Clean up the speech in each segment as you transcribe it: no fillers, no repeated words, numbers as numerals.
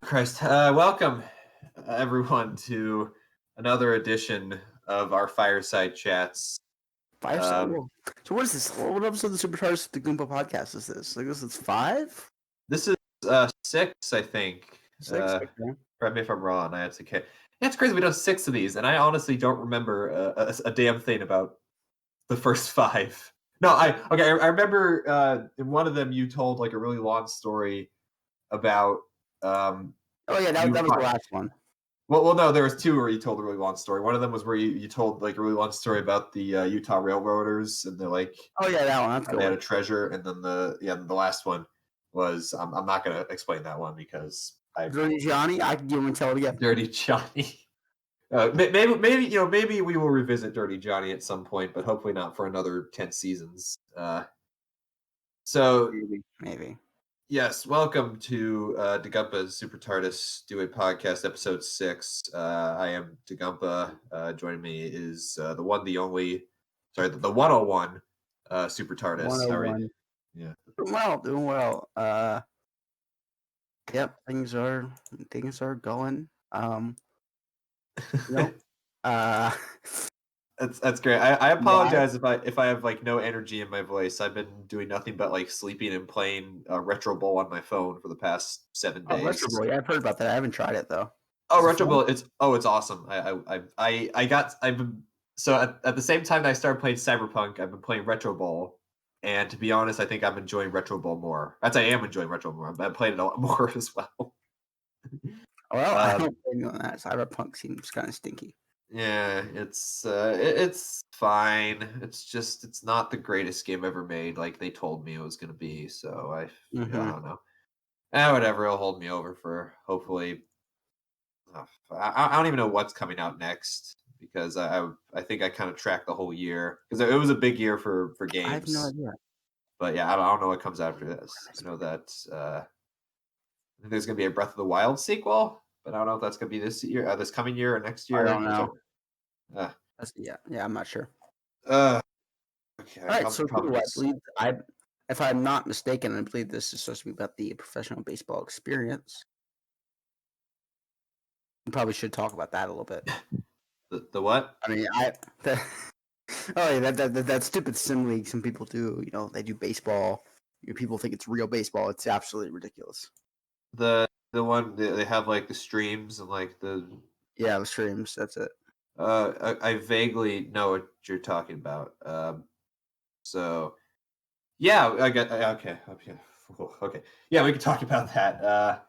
Christ. Welcome, everyone, to another edition of our Fireside Chats. So what is this? What episode of the SuperTardis Dagumpa podcast is this? This is 5? This is 6, I think. 6? Okay. Correct me if I'm wrong. It's crazy. We done 6 of these, and I honestly don't remember a damn thing about the first 5. No, I remember in one of them you told like a really long story about. Oh yeah, that was the last one. Well, no, there was 2 where you told a really long story. One of them was where you told like a really long story about the Utah Railroaders, and they're like, oh yeah, that one. That's they had a treasure, and then the last one was I'm not gonna explain that one because Dirty Johnny. I can give him and tell it again. Dirty Johnny. Maybe we will revisit Dirty Johnny at some point, but hopefully not for another 10 seasons. So maybe. Yes, welcome to Dagumpa and SuperTardis Do a Podcast, episode 6. I am Dagumpa. Joining me is the 101 SuperTardis. 101. Yeah. Doing well. Yep, things are going. That's great. I apologize if I have like no energy in my voice. I've been doing nothing but like sleeping and playing Retro Bowl on my phone for the past 7 days. Retro Bowl, yeah, I've heard about that. I haven't tried it though. Retro Bowl, it's awesome. At the same time that I started playing Cyberpunk, I've been playing Retro Bowl, and to be honest, I think I'm enjoying Retro Bowl more. I am enjoying Retro Bowl more. I'm playing it a lot more as well. Well, I don't blame you on that. Cyberpunk seems kind of stinky. Yeah, it's fine. It's not the greatest game ever made, like they told me it was gonna be. So I don't know. Whatever, it'll hold me over for hopefully. I don't even know what's coming out next because I think I kind of tracked the whole year because it was a big year for games. I have no idea. But yeah, I don't know what comes after this. I know that I think there's gonna be a Breath of the Wild sequel, but I don't know if that's gonna be this year, this coming year, or next year. I don't know. Yeah, I'm not sure. Okay. All right, so I believe if I'm not mistaken, I believe this is supposed to be about the professional baseball experience. We probably should talk about that a little bit. The what? I mean, that stupid sim league some people do. They do baseball. People think it's real baseball. It's absolutely ridiculous. The one they have like the streams and like the streams. That's it. I vaguely know what you're talking about. So yeah, I get okay. Yeah, we can talk about that.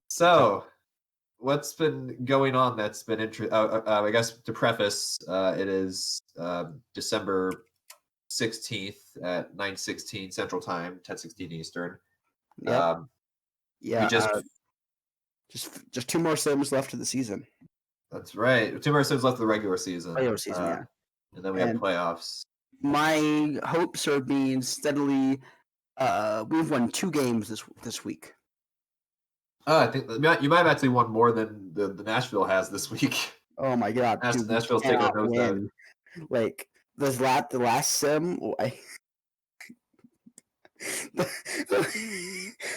So what's been going on that's been interesting? I guess to preface, it is December 16th at 9:16 Central Time, 10:16 Eastern. Yeah. We just 2 more sims left of the season. That's right. 2 more sims left of the regular season. Yeah. And then we have playoffs. My hopes are being steadily. We've won 2 games this week. I think you might have actually won more than the Nashville has this week. Oh my god! Nashville's taking a nose down. Like the last sim.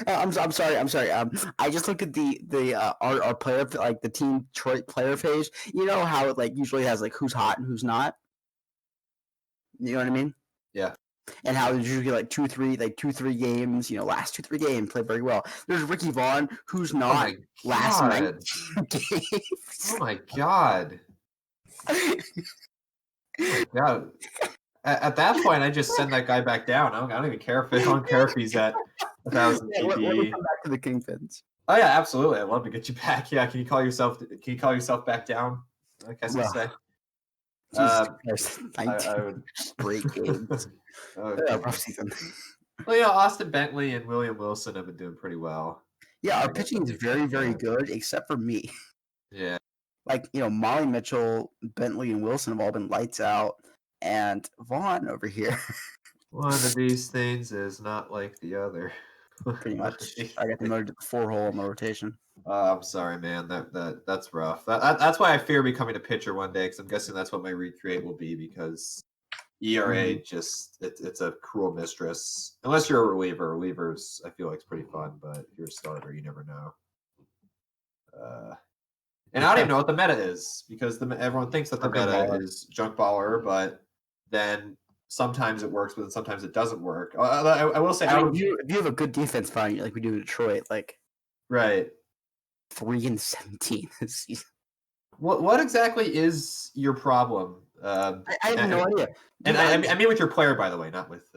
I'm sorry. I just looked at our player, like the team Detroit player page. You know how it like usually has like who's hot and who's not. You know what I mean? Yeah. And how there's usually like 2-3 games. Last 2-3 games played very well. There's Ricky Vaughn, who's not last 19 games. Oh my god! Oh my god! At that point, I just send that guy back down. I don't even care if he's at 1,000 TP. Let me come back to the Kingpins. Oh yeah, absolutely. I'd love to get you back. Yeah, can you call yourself back down? I guess I'd say. Jesus Christ, I would great games. Rough season. Well, yeah, Austin Bentley and William Wilson have been doing pretty well. Yeah, our pitching is very, very good, except for me. Yeah. Like, Molly Mitchell, Bentley, and Wilson have all been lights out, and Vaughn over here. One of these things is not like the other. Pretty much. I got the 4-hole in my rotation. I'm sorry, man. That's rough. That's why I fear becoming a pitcher one day, because I'm guessing that's what my recreate will be, because ERA just it's a cruel mistress. Unless you're a reliever. Relievers I feel like it's pretty fun, but if you're a starter, you never know. And I don't even know what the meta is because everyone thinks that the Junk meta baller. is junk baller, but then sometimes it works, but then sometimes it doesn't work. I will say, I mean, if you have a good defense, fine, like we do in Detroit, like right. 3-17 this season. What exactly is your problem? I have no idea. And Dude, I mean with your player, by the way, not with.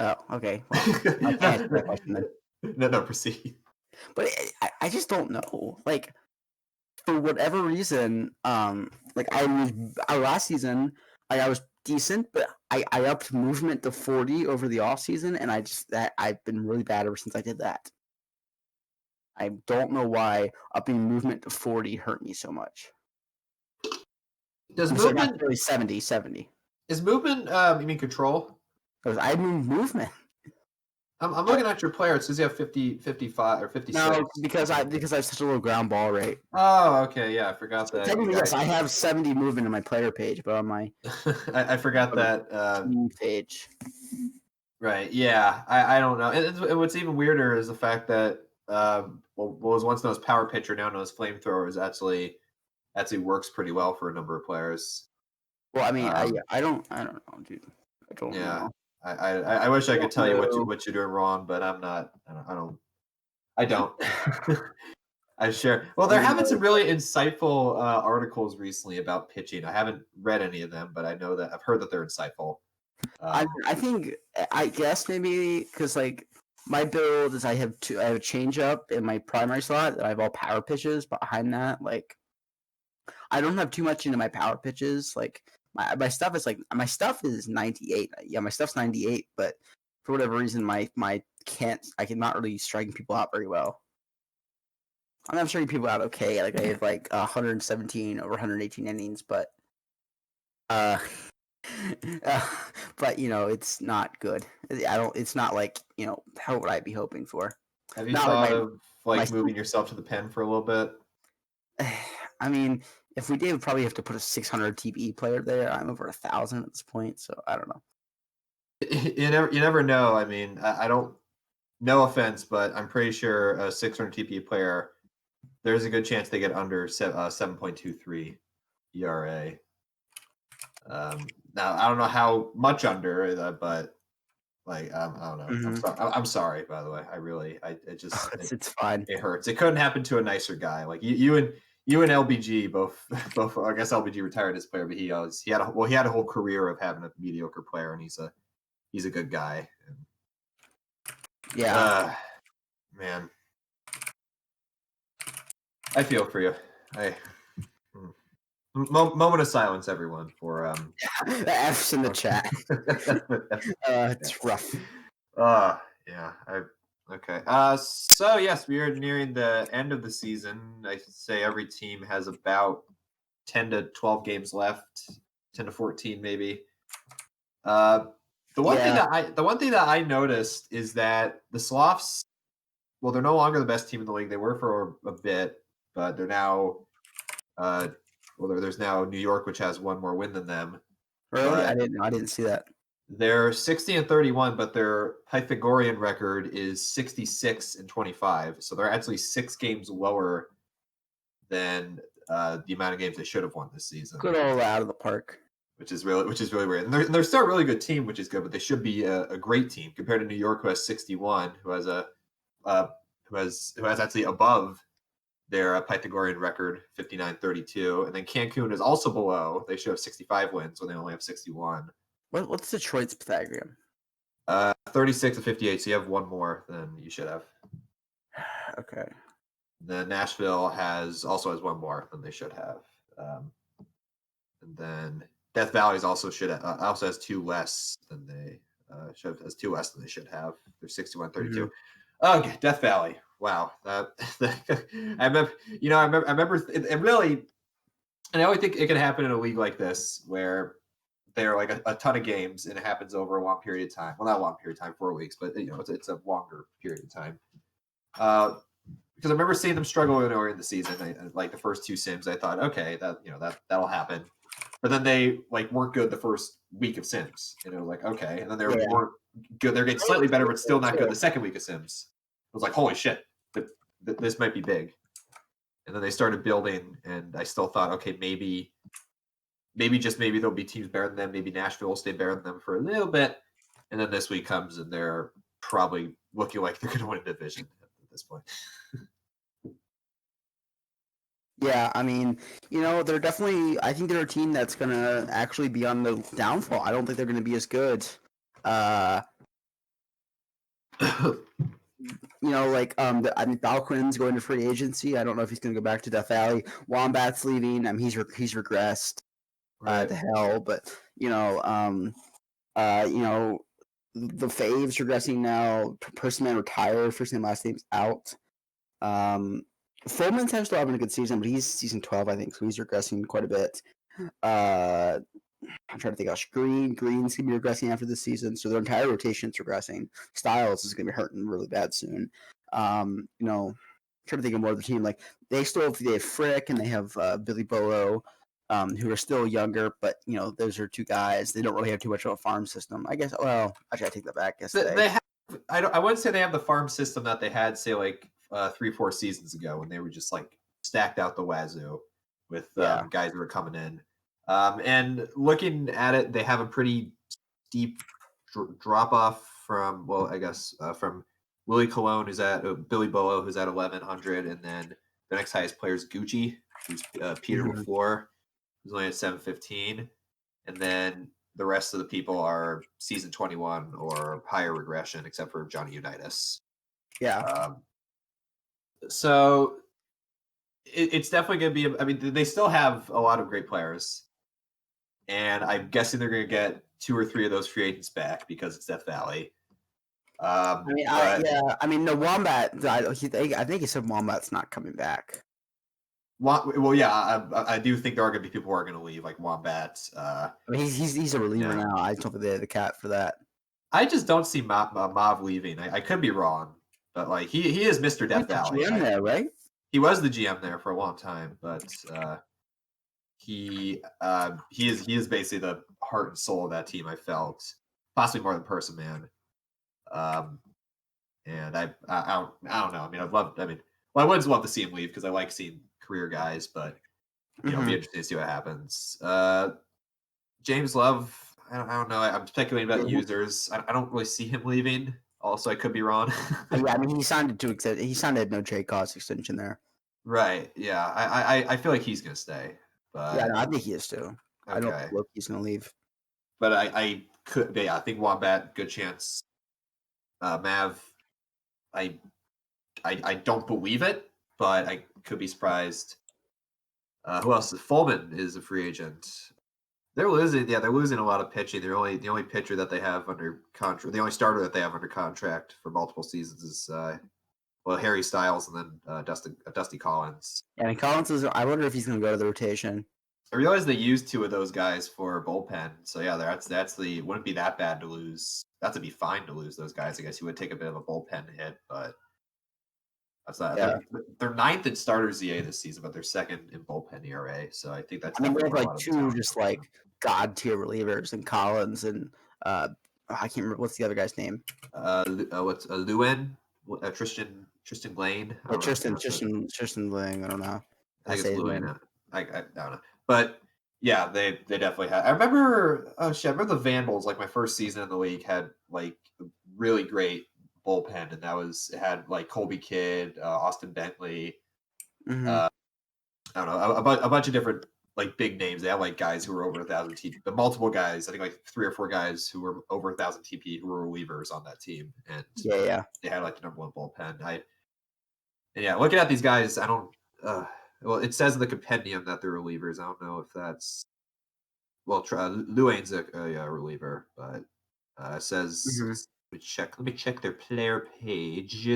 Oh, okay. Well, I can't answer that question then. No, proceed. But I just don't know. Like, for whatever reason, like last season, I was decent, but I upped movement to 40 over the off season, and I've been really bad ever since I did that. I don't know why upping movement to 40 hurt me so much. Does I'm sorry, movement not really 70. is movement? You mean control? Because I moved movement. I'm looking at your player. It says you have 50, 55, or 56. No, because I have such a low ground ball rate. Oh, okay, yeah, I forgot that. Technically, yes, I have 70 movement on my player page, but on my I forgot that. team page. Right, yeah, I don't know. And what's even weirder is the fact that what was once known as power pitcher, now known as flamethrower, is actually works pretty well for a number of players. Well, I mean, I don't know, dude. I don't Yeah, know. I wish I could tell you know. what you're doing wrong, but I'm not. I don't. I share. Well, there have been some really insightful articles recently about pitching. I haven't read any of them, but I know that I've heard that they're insightful. I think I guess maybe because like my build is I have a change up in my primary slot that I have all power pitches behind that. Like I don't have too much into my power pitches. Like my stuff is 98. Yeah, my stuff's 98, but for whatever reason I cannot really striking people out very well. I'm striking people out okay. Like I have like 117 over 118 innings, but but it's not good. It's not like how would I be hoping for? Have you Not thought like of moving yourself to the pen for a little bit? I mean, if we did, we'd probably have to put a 600 TPE player there. I'm over 1,000 at this point, so I don't know. You never know. I mean, I don't. No offense, but I'm pretty sure a 600 TPE player, there's a good chance they get under 7.23 ERA. Now I don't know how much under, but like I don't know. I'm sorry. By the way, it just it's fine. It hurts. It couldn't happen to a nicer guy. Like you and LBG both. I guess LBG retired as player, but he had a whole career of having a mediocre player, and he's a good guy. Yeah, man, I feel for you. Moment of silence, everyone, for the F's in the chat. It's rough. Yeah. Okay. So yes, we are nearing the end of the season. I should say every team has about 10 to 12 games left, 10 to 14 maybe. The one thing that I noticed is that the Sloths, well, they're no longer the best team in the league. They were for a bit, but they're now there's now New York, which has one more win than them. Really? I didn't see that. They're 60-31, but their Pythagorean record is 66-25. So they're actually 6 games lower than the amount of games they should have won this season. Good old out of the park. Which is really weird. And they're still a really good team, which is good, but they should be a great team compared to New York, who has 61, who has actually above their Pythagorean record, 59-32, and then Cancun is also below. They should have 65 wins when they only have 61. What's Detroit's Pythagorean? 36-58. So you have one more than you should have. Okay. Then Nashville also has one more than they should have, and then Death Valley also has 2 less than they has 2 less than they should have. They're 61-32. Okay, Death Valley. Wow, I remember it really, and I always think it can happen in a league like this where there are like a ton of games and it happens over a long period of time. Well, not a long period of time, 4 weeks, but it's a longer period of time. Because I remember seeing them struggle earlier in the season. Like the first 2 sims, I thought, okay, that'll happen. But then they weren't good the first week of sims, and it was like, okay. And then they weren't good. They're getting slightly better, but still not good the second week of sims. It was like, holy shit, this might be big. and then they started building, and I still thought, okay, maybe there'll be teams better than them. Maybe Nashville will stay better than them for a little bit, and then this week comes and they're probably looking like they're going to win a division at this point. Yeah, I mean, they're definitely. I think they're a team that's gonna actually be on the downfall. I don't think they're gonna be as good. I mean, Balquin's going to free agency. I don't know if he's going to go back to Death Valley. Wombat's leaving. I mean, he's regressed to hell. But the Faves regressing now. Person retired. First name, last name's out. Fullman's still having a good season, but he's season 12, I think, so he's regressing quite a bit. I'm trying to think. Green's gonna be regressing after this season, so their entire rotation's regressing. Styles is gonna be hurting really bad soon. Trying to think of more of the team. Like they have Frick and they have Billy Bolo, who are still younger, but those are two guys. They don't really have too much of a farm system, I guess. Well, actually, I take that back. I guess they have. I wouldn't say they have the farm system that they had, say, like 3-4 seasons ago when they were just like stacked out the wazoo with guys that were coming in. And looking at it, they have a pretty steep drop off from, from Willie Colon, who's at Billy Bolo, who's at 1,100, and then the next highest player is Gucci, who's Peter LaFleur, who's only at 715, and then the rest of the people are season 21 or higher regression, except for Johnny Unitas. Yeah. So it's definitely going to be. I mean, they still have a lot of great players. And I'm guessing they're going to get 2 or 3 of those free agents back because it's Death Valley. I mean, the Wombat. I think he said Wombat's not coming back. Well, yeah, I do think there are going to be people who are going to leave, like Wombat. I mean, he's a reliever now. I don't think they had the cat for that. I just don't see Mav leaving. I could be wrong, but like he is Mr. Death Valley. GM there, right? He was the GM there for a long time, but he is basically the heart and soul of that team. I felt possibly more than Person Man. And I don't know. I mean, I would love to see him leave because I like seeing career guys, but it'll be interesting to see what happens. James Love, I don't know. I'm speculating about users. I don't really see him leaving. Also, I could be wrong. Yeah, I mean, he signed a no trade cost extension there. Right. Yeah. I feel like he's gonna stay. But yeah, no, I think he is too. Okay. I don't look he's gonna leave. But I think Wombat, good chance. Mav, I don't believe it, but I could be surprised. Who else? Fullman is a free agent. They're losing a lot of pitching. The only pitcher that they have under contract, the only starter that they have under contract for multiple seasons is Harry Styles and then Dusty Collins. Yeah, and Collins I wonder if he's going to go to the rotation. I realize they used 2 of those guys for bullpen, so yeah, wouldn't be that bad to lose. That'd be fine to lose those guys. I guess you would take a bit of a bullpen hit, but that's not. Yeah. They're 9th in starter ZA this season, but they're 2nd in bullpen ERA. So I think that's. I mean, they have like 2 just like god tier relievers, and Collins and I can't remember what's the other guy's name. What's Lewin? Tristan Lane. Tristan Lane. I don't know. I think it's Lewin. I don't know. But yeah, they definitely had. I remember the Vandals, like my first season in the league, had like really great bullpen, and it had like Colby Kidd, Austin Bentley, I don't know, a bunch of different like big names. They had like guys who were over 1,000 TP, but multiple guys. I think like 3 or 4 guys who were over 1,000 TP who were relievers on that team, and they had like the number 1 bullpen. Looking at these guys, I don't. Well, it says in the compendium that they're relievers. I don't know if that's. Well, Luane's a reliever, but it says. Let me check their player page.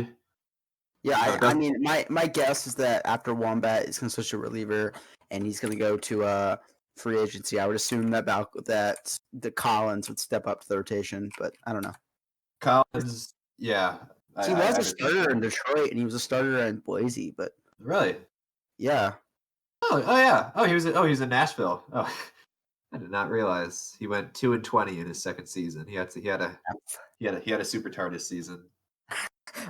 Yeah, I mean, my guess is that after Wombat is going to switch to reliever, and he's going to go to free agency. I would assume that the Collins would step up to the rotation, but I don't know. Collins, yeah. He was a starter in Detroit, and he was a starter in Boise, but really, yeah. Oh yeah. He was in Nashville. Oh, I did not realize he went 2-20 in his second season. He had a SuperTardis season.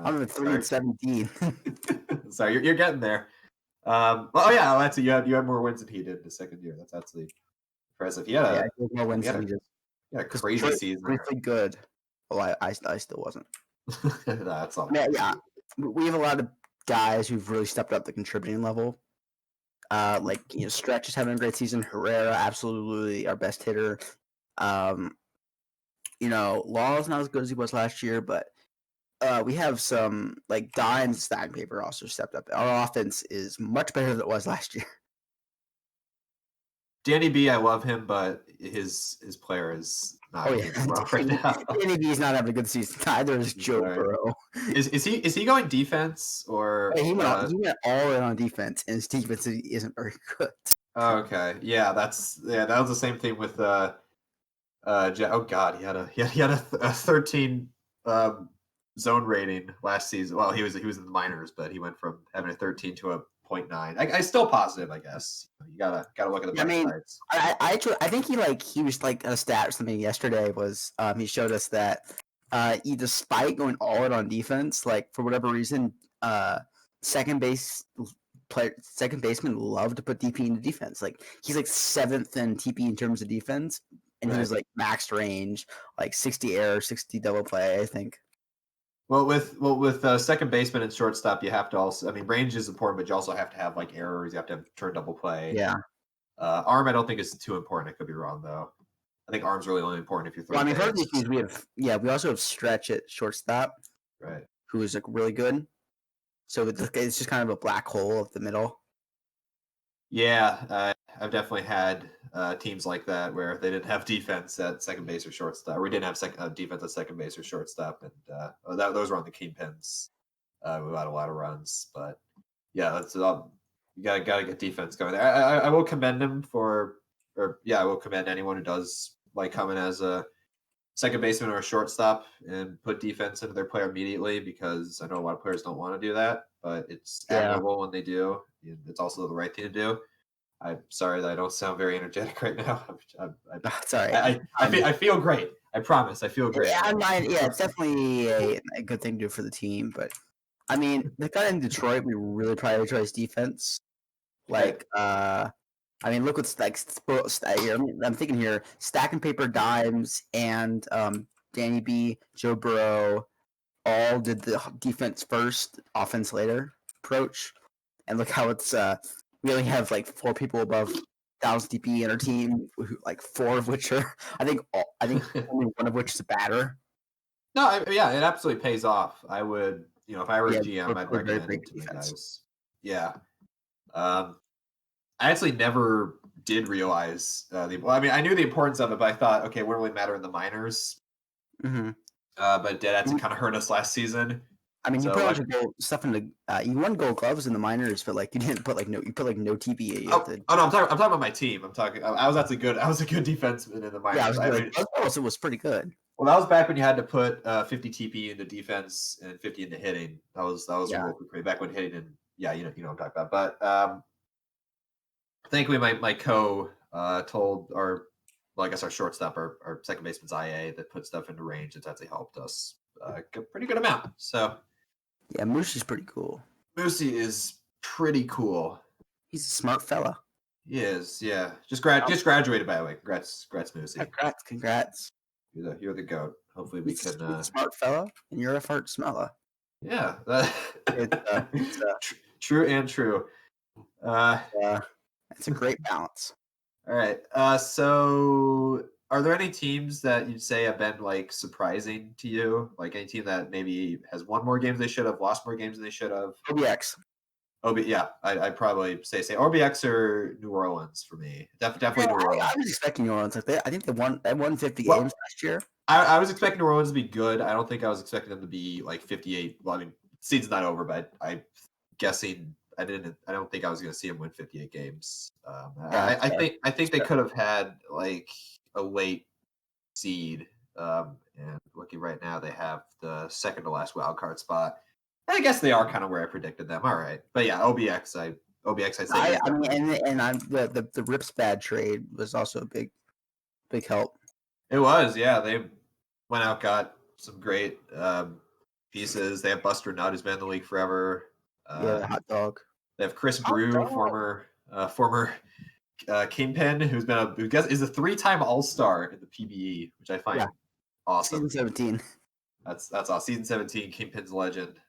I'm at 3-17. Sorry, you're getting there. Well, yeah, that's you had more wins than he did in the second year. That's absolutely impressive. He had Yeah, a I think more wins than he did. crazy season. Briefly good. Well, I still wasn't. That's all. Yeah, we have a lot of guys who've really stepped up the contributing level. Like Stretch is having a great season. Herrera, absolutely our best hitter. Law is not as good as he was last year, but we have some like Dimes stack paper also stepped up. Our offense is much better than it was last year. Danny B, I love him, but his player is not doing well right now. Danny B is not having a good season. Neither is Joe Burrow. Is he going defense or? He went all in on defense, and his defense isn't very good. Okay, yeah, that was the same thing with oh god, he had a 13 zone rating last season. Well, he was in the minors, but he went from having a 13 to a 0.9. I still positive, I guess. You gotta look at the sides. I think he was like a stat or something yesterday was he showed us that despite going all in on defense, like for whatever reason, second baseman love to put DP into defense. Like he's like 7th in TP in terms of defense, and he was like max range, like 60 air, 60 double play, I think. Well, with second baseman and shortstop, you have to also. I mean, range is important, but you also have to have like errors. You have to have turn double play. Yeah. Arm, I don't think is too important. I could be wrong though. I think arm's really only important if you're throwing. Well, I mean, we also have Stretch at shortstop, right? Who is like really good. So it's just kind of a black hole of the middle. Yeah, I've definitely had teams like that where they didn't have defense at second base or shortstop, or we didn't have defense at second base or shortstop, and those were on the kingpins. We had a lot of runs, but yeah, that's you gotta get defense going there. I will commend him I will commend anyone who does like come in as a second baseman or a shortstop and put defense into their player immediately, because I know a lot of players don't want to do that, but it's admirable when they do. It's also the right thing to do. I'm sorry that I don't sound very energetic right now. Sorry. I feel great. I promise. I feel great. Yeah, it's definitely a good thing to do for the team. But I mean, the guy in Detroit, we really prioritize defense. Like, I mean, look what's like here. I'm thinking here, Stack and Paper Dimes and Danny B, Joe Burrow, all did the defense first, offense later approach. And look how it's we only have like 4 people above 1,000 DP in our team, like 4 of which are I think only one of which is a batter. No, yeah, it absolutely pays off. I would, if I were a GM, I'd recommend it to my guys. Yeah. I actually never did realize I mean, I knew the importance of it, but I thought, okay, it wouldn't really matter in the minors. Mm-hmm. But it did actually kind of hurt us last season. I mean, you put like stuff into you won Gold Gloves in the minors, but like you didn't put like no TBA. No, I'm talking about my team. I was actually good. I was a good defenseman in the minors. Yeah, it was pretty good. Well, that was back when you had to put 50 TP into defense and 50 into hitting. That was pretty back when hitting and you know what I'm talking about. But thankfully, my co told our shortstop, our second baseman's IA that put stuff into range. It's actually helped us a pretty good amount. So yeah, Moosey's pretty cool. Moosey is pretty cool. He's a smart fella. He is, yeah. Just graduated, by the way. Congrats, Moosey. Congrats. You're the goat. Hopefully we can. A smart fella, and you're a fart smeller. Yeah, true and true. It's a great balance. All right. So, are there any teams that you'd say have been like surprising to you? Like any team that maybe has won more games than they should have, lost more games than they should have? OBX. Yeah, I'd probably say OBX or New Orleans for me. Definitely New Orleans. I was expecting New Orleans. I think they won 50 games last year. I was expecting New Orleans to be good. I don't think I was expecting them to be like 58. Well, I mean, season's not over, but I'm guessing I don't think I was going to see them win 58 games. I think they could have had like a late seed. And looking right now, they have the second to last wild card spot. I guess they are kind of where I predicted them. All right, but yeah, OBX. I say. I mean, the Rips bad trade was also a big help. It was, yeah. They went out, got some great pieces. They have Buster Nutt, who's been in the league forever. The hot dog. They have Chris Oh, Brew, former Kingpin, who is a 3-time All-Star in the PBE, which I find awesome. Season 17. That's awesome. Season 17, Kingpin's legend.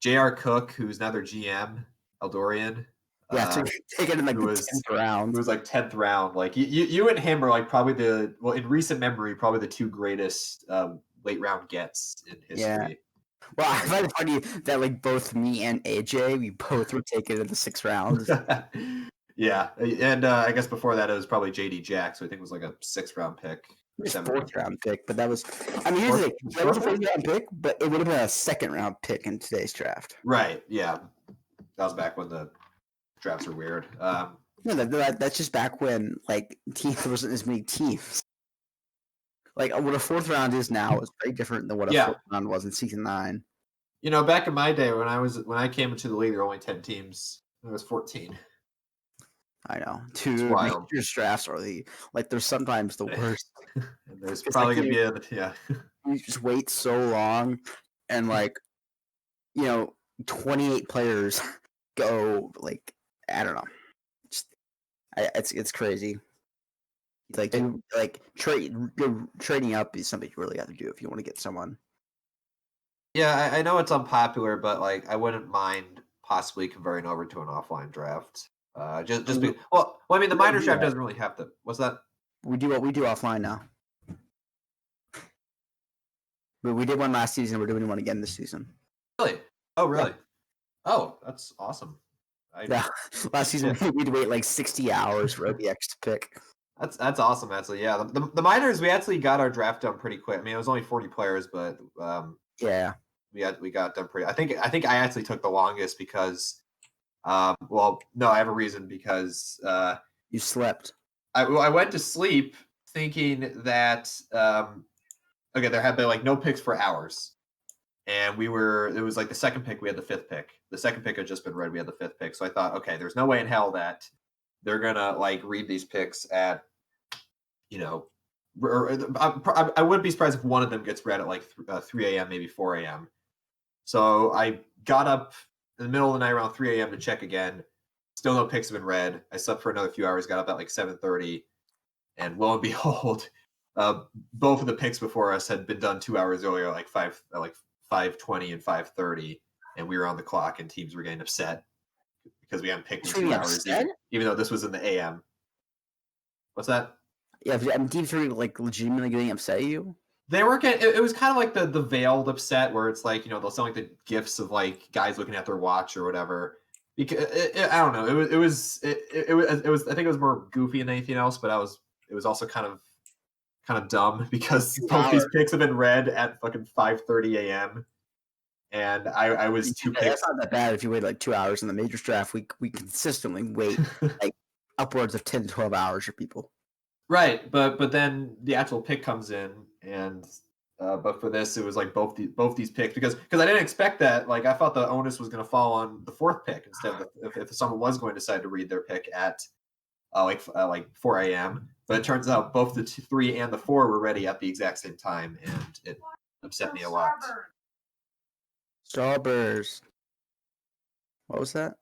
J.R. Cook, who's now their GM, Eldorian. Yeah, take it in like the 10th round. Who was like 10th round. Like you and him are like probably in recent memory, probably the two greatest late round gets in history. Yeah. Well, I find it funny that like both me and AJ, we both were taken in the 6th round. Yeah, and I guess before that it was probably JD Jack, so I think it was like a 6th round pick. It was 4th round pick, but that was, I mean, here's the thing, that was a 4th round pick, but it would have been a 2nd round pick in today's draft. Right, yeah. That was back when the drafts were weird. No, that's just back when like there wasn't as many teams. Like what a 4th round is now is very different than what a 4th round was in season 9. You know, back in my day when I came into the league, there were only 10 teams. It was 14. I know. Major drafts are they're sometimes the worst. And there's probably gonna be You just wait so long, and 28 players go like I don't know. It's crazy. Trading up is something you really have to do if you want to get someone. Yeah, I know it's unpopular, but like I wouldn't mind possibly converting over to an offline draft. I mean, the minor draft doesn't really have to. What's that? We do offline now. But we did one last season. We're doing one again this season. Really? Oh, really? Yeah. Oh, that's awesome. Last season we'd wait like 60 hours for OBX to pick. That's awesome, actually. Yeah, the minors we actually got our draft done pretty quick. I mean, it was only 40 players, but yeah, we got done pretty. I think I actually took the longest because. Well, no, I have a reason because you slept. I went to sleep thinking that there had been like no picks for hours, and it was like the 2nd pick, we had the 5th pick. The 2nd pick had just been read, we had the 5th pick. So I thought, okay, there's no way in hell that they're gonna like read these picks at, I wouldn't be surprised if one of them gets read at like 3 a.m., maybe 4 a.m. So I got up in the middle of the night around 3 a.m. to check again. Still no picks have been read. I slept for another few hours, got up at like 7:30, and lo and behold, both of the picks before us had been done 2 hours earlier, like 5:20 and 5:30, and we were on the clock, and teams were getting upset because we hadn't picked in 2 hours, even though this was in the AM. What's that? Yeah, teams were like legitimately getting upset at you. They were it was kind of like the veiled upset where it's like, they'll send like the gifs of like guys looking at their watch or whatever. Because I don't know. It was I think it was more goofy than anything else, but it was also kind of dumb because both these picks have been read at fucking 5:30 a.m. and I was 2 picks. That's not that bad if you wait like 2 hours in the major draft. We consistently wait like upwards of 10 to 12 hours for people. Right, but then the actual pick comes in, and but for this it was like both these picks because I didn't expect that. Like I thought the onus was going to fall on the 4th pick instead of if someone was going to decide to read their pick at like 4 a.m. But it turns out both the 3 and the 4 were ready at the exact same time, and it upset me a lot. Starburst. What was that?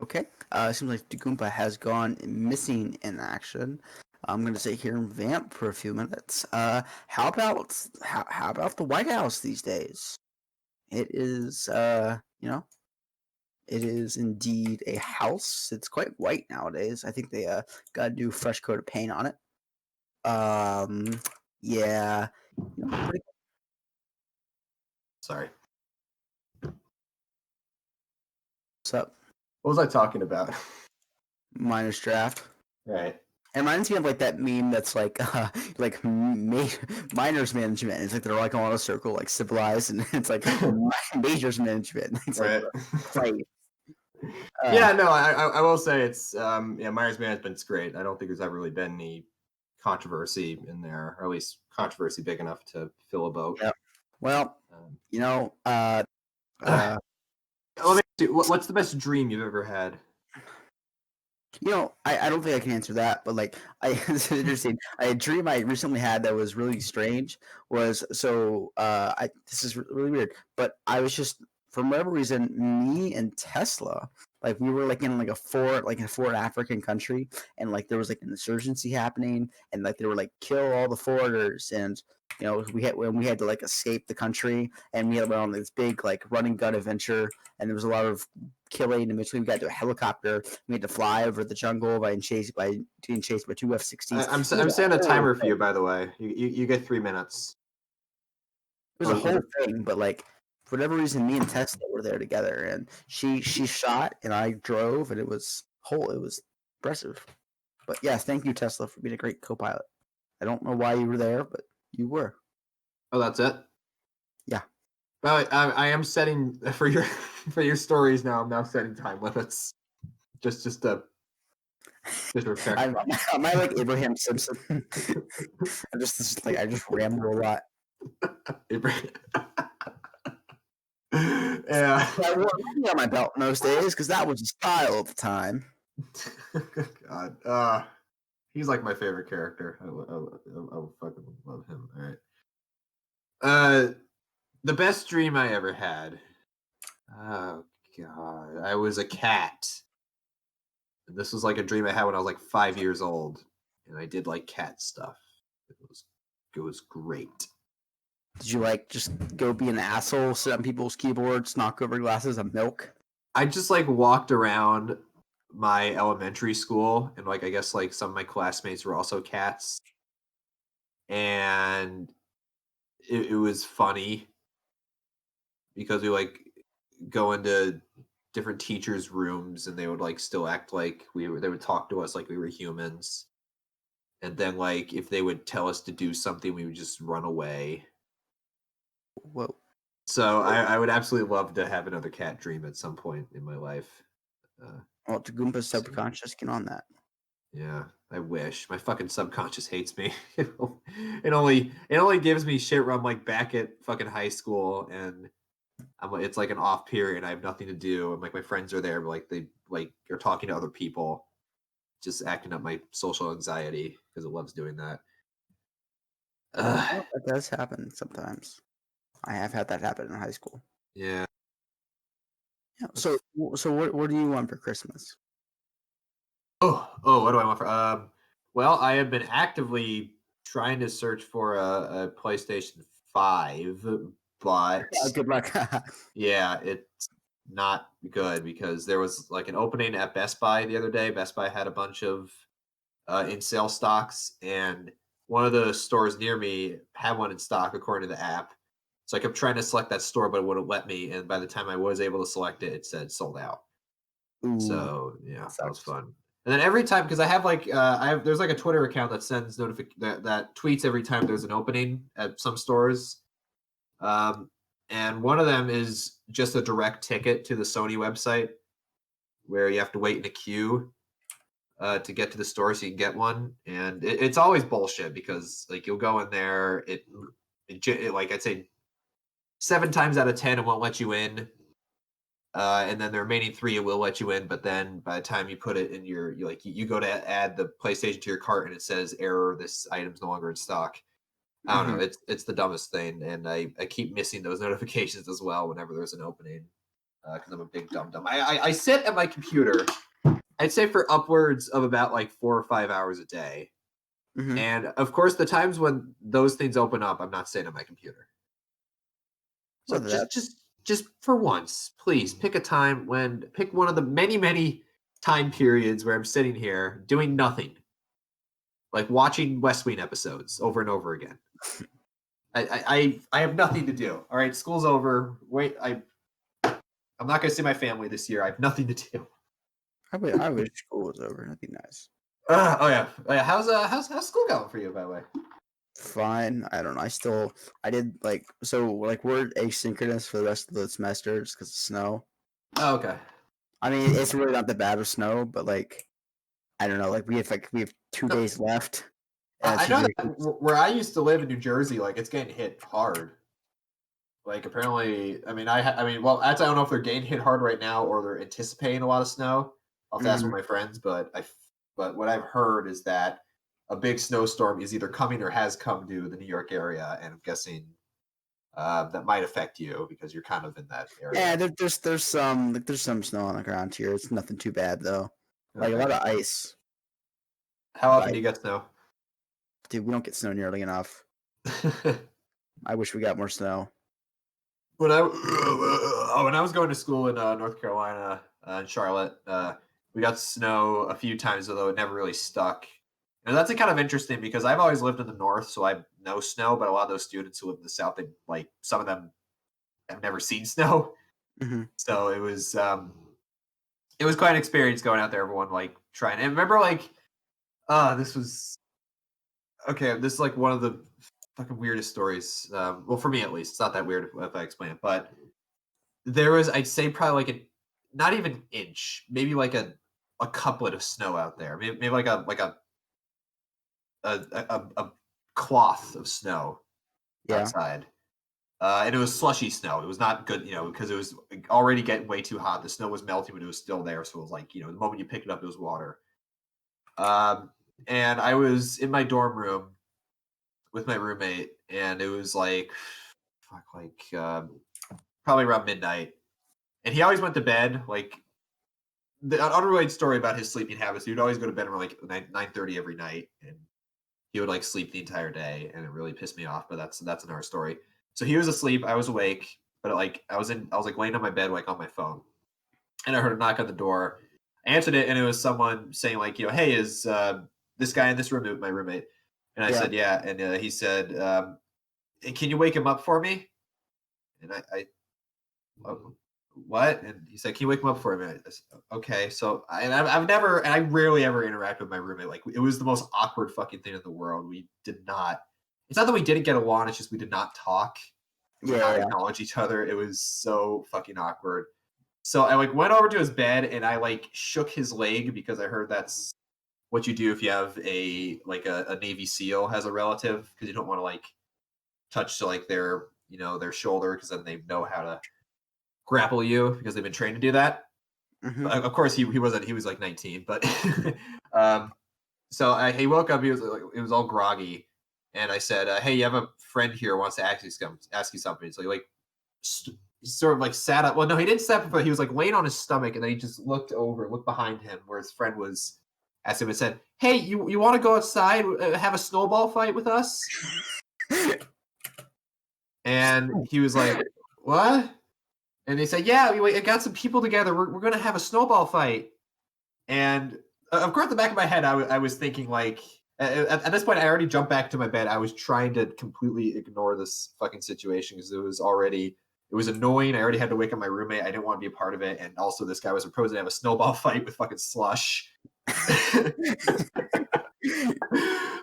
Okay. It seems like Dagumpa has gone missing in action. I'm going to sit here and vamp for a few minutes. How about the White House these days? It is, it is indeed a house. It's quite white nowadays. I think they got a new fresh coat of paint on it. Yeah. Sorry. What's up? What was I talking about? Miners draft. Right. It reminds me of like that meme that's like miners management. It's like they're like all in a circle, like civilized, and it's like majors management. It's right. Like yeah, no, I will say it's miners management's great. I don't think there's ever really been any controversy in there, or at least controversy big enough to fill a boat. Yeah. Well, let me see, what's the best dream you've ever had? I don't think I can answer that, but like it's interesting. A dream I recently had that was really strange was this is really weird, but I was just for whatever reason, me and Tesla, like we were like in like a foreign African country, and like there was like an insurgency happening, and like they were like kill all the foreigners, and we had to like escape the country, and we had went on this big like running gun adventure, and there was a lot of killing. And eventually, we got to a helicopter. We had to fly over the jungle being chased by two F-16s. I'm setting a timer for you, by the way. You get 3 minutes. It was a whole thing, but like for whatever reason, me and Tesla were there together, and she shot and I drove, and it was impressive. But yeah, thank you, Tesla, for being a great co-pilot. I don't know why you were there, but you were. Oh, that's it? Yeah. Well, I am setting for your stories now. I'm now setting time limits. Just repair. Am I like Abraham Simpson? I just ramble a lot. Yeah. I wore a on my belt in those days because that was the style at the time. God, he's like my favorite character. I fucking love him. All right. The best dream I ever had. Oh God, I was a cat. And this was like a dream I had when I was like 5 years old, and I did like cat stuff. It was great. Did you like just go be an asshole, sit on people's keyboards, knock over glasses of milk? I just like walked around my elementary school, and like I guess like some of my classmates were also cats, and it was funny because we like go into different teachers' rooms, and they would like still act like they would talk to us like we were humans, and then like if they would tell us to do something, we would just run away. Whoa. So I would absolutely love to have another cat dream at some point in my life. Well, Dagumpa's subconscious can on that. Yeah, I wish. My fucking subconscious hates me. It only gives me shit when I'm like back at fucking high school, and it's like an off period. I have nothing to do, and like my friends are there, but like they like are talking to other people, just acting up my social anxiety because it loves doing that. That does happen sometimes. I have had that happen in high school. Yeah. Yeah. So what do you want for Christmas? Oh, what do I want for? Well, I have been actively trying to search for a PlayStation 5, but Good luck. yeah, it's not good because there was like an opening at Best Buy the other day. Best Buy had a bunch of in sale stocks, and one of the stores near me had one in stock according to the app. So I kept trying to select that store, but it wouldn't let me. And by the time I was able to select it, it said sold out. Ooh, So yeah, that was sucks. fun. And then every time, because I have like there's like a Twitter account that sends that tweets every time there's an opening at some stores. And one of them is just a direct ticket to the Sony website where you have to wait in a queue to get to the store so you can get one. And it's always bullshit because like you'll go in there, it like I'd say 7 times out of 10 it won't let you in. And then the remaining 3 it will let you in, but then by the time you put it in you go to add the PlayStation to your cart and it says error, this item's no longer in stock. I don't know, it's the dumbest thing, and I keep missing those notifications as well whenever there's an opening because I'm a big dumb. I sit at my computer, I'd say for upwards of about like 4 or 5 hours a day, and of course the times when those things open up, I'm not sitting at my computer. So just for once, please pick one of the many time periods where I'm sitting here doing nothing, like watching West Wing episodes over and over again. I have nothing to do. All right, school's over. Wait, I'm not gonna see my family this year. I have nothing to do. I wish school was over. That'd be nice. Oh yeah. How's school going for you, by the way? Fine. I don't know. I did we're asynchronous for the rest of the semester just because of snow. Oh, okay. I mean, it's really not that bad with snow, but like, I don't know. Like we have 2 days left. I know that where I used to live in New Jersey, like it's getting hit hard. Like apparently, I mean, well, I don't know if they're getting hit hard right now or they're anticipating a lot of snow. I'll have to ask one of my friends, but what I've heard is that a big snowstorm is either coming or has come to the New York area, and I'm guessing that might affect you because you're kind of in that area. Yeah, there's some snow on the ground here. It's nothing too bad though. Like a Okay. lot of ice. How often Like, do you get snow? dude, we don't get snow nearly enough. I wish we got more snow. When I was going to school in North Carolina, in Charlotte, we got snow a few times, although it never really stuck. And that's kind of interesting because I've always lived in the north, so I know snow. But a lot of those students who live in the south, they like some of them have never seen snow. Mm-hmm. So it was quite an experience going out there. Everyone like trying. And remember, like, this was okay. This is like one of the fucking weirdest stories. Well, for me at least, it's not that weird if I explain it, but there was, I'd say, probably like not even an inch, maybe like a couplet of snow out there. Maybe like a cloth of snow Yeah. outside. And it was slushy snow. It was not good, because it was already getting way too hot. The snow was melting, but it was still there. So it was like, the moment you pick it up, it was water. And I was in my dorm room with my roommate, and it was like, probably around midnight. And he always went to bed like the unrelated story about his sleeping habits. He would always go to bed around like 9:30 every night, and he would like sleep the entire day, and it really pissed me off. But that's another story. So he was asleep, I was awake, but like I was like laying on my bed like on my phone, and I heard a knock on the door. I answered it, and it was someone saying like, hey, is this guy in this room my roommate? And I said, yeah, and he said, hey, can you wake him up for me? And I what? And he said, can you wake him up for a minute? I said, okay. So I've never, and I rarely ever interact with my roommate. Like it was the most awkward fucking thing in the world. We did not, it's not that we didn't get along. It's just, we did not talk. We did not acknowledge each other. It was so fucking awkward. So I like went over to his bed and I like shook his leg because I heard that's what you do if you have a Navy SEAL has a relative, because you don't want to like touch to like their, their shoulder, because then they know how to grapple you because they've been trained to do that. Mm-hmm. Of course, he wasn't. He was like 19, but so he woke up. He was like, it was all groggy, and I said, "Hey, you have a friend here who wants to ask you something." So he like sort of like sat up. Well, no, he didn't sit up, but he was like laying on his stomach, and then he just looked behind him where his friend was. Asked him and said, "Hey, you want to go outside, have a snowball fight with us?" And he was like, "What?" And they said, "Yeah, I got some people together. We're going to have a snowball fight." And of course, at the back of my head, I was thinking like, at this point, I already jumped back to my bed. I was trying to completely ignore this fucking situation because it was annoying. I already had to wake up my roommate. I didn't want to be a part of it. And also, this guy was proposing to have a snowball fight with fucking slush.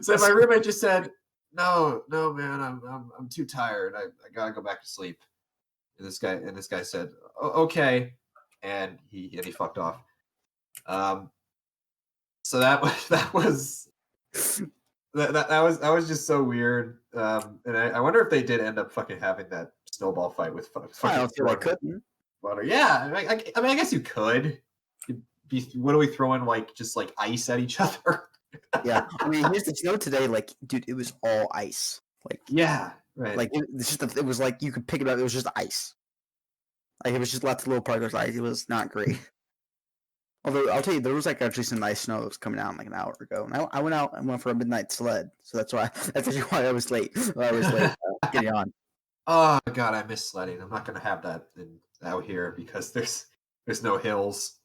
So my roommate just said, "No, man, I'm too tired. I gotta go back to sleep." And this guy said, "Okay," and he fucked off. So that was that was just so weird. And I wonder if they did end up fucking having that snowball fight with fucking. I don't feel I couldn't. Water. Yeah, I mean, I guess you could. What are we throwing, like just like ice at each other? Yeah, I mean, here's the snow today. Like, dude, it was all ice. Like, yeah, right. Like it was like you could pick it up. It was just ice. Like it was just lots of little particles of ice. It was not great. Although I'll tell you, there was like actually some nice snow that was coming out like an hour ago. And I went out and went for a midnight sled, so that's actually why I was late. Getting on. Oh god, I miss sledding. I'm not gonna have that out here because there's no hills.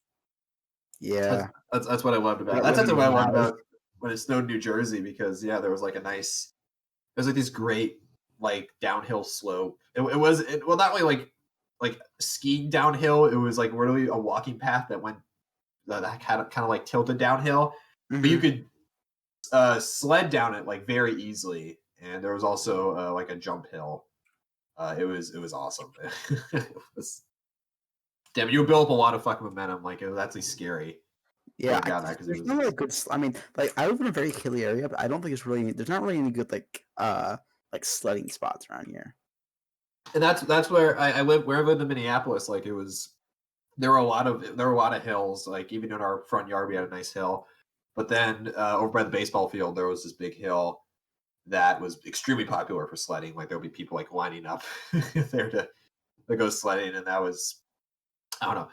Yeah, that's what I loved about. That's what I loved about when it snowed in New Jersey, because there was like there's like this great like downhill slope. It was not really like skiing downhill. It was like really a walking path that went that kind of like tilted downhill, mm-hmm. but you could sled down it like very easily. And there was also like a jump hill. It was awesome. Damn, you build up a lot of fucking momentum. Like it was actually scary. Yeah, there's no really good. I mean, like I live in a very hilly area, but I don't think there's not really any good like sledding spots around here. And that's where I live. Where I lived in Minneapolis, like there were a lot of hills. Like even in our front yard, we had a nice hill. But then over by the baseball field, there was this big hill that was extremely popular for sledding. Like there'll be people like lining up there to go sledding, and that was I don't know.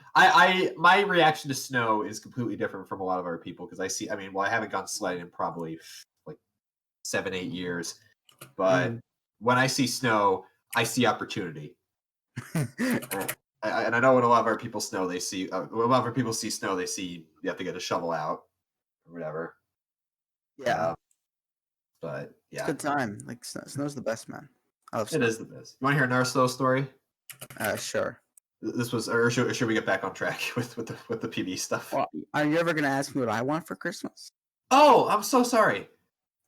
My reaction to snow is completely different from a lot of other people because I mean, well, I haven't gone sledding in probably like 7-8 years, but when I see snow, I see opportunity. And I know when a lot of our people snow, they see when a lot of our people see snow, they see you have to get a shovel out or whatever. Yeah, But it's a yeah, good time. Like snow's the best, man. I love it snow. is the best. You want to hear another snow story? Sure. This was, or should we get back on track with the PB stuff? Well, are you ever gonna ask me what I want for Christmas? Oh, I'm so sorry.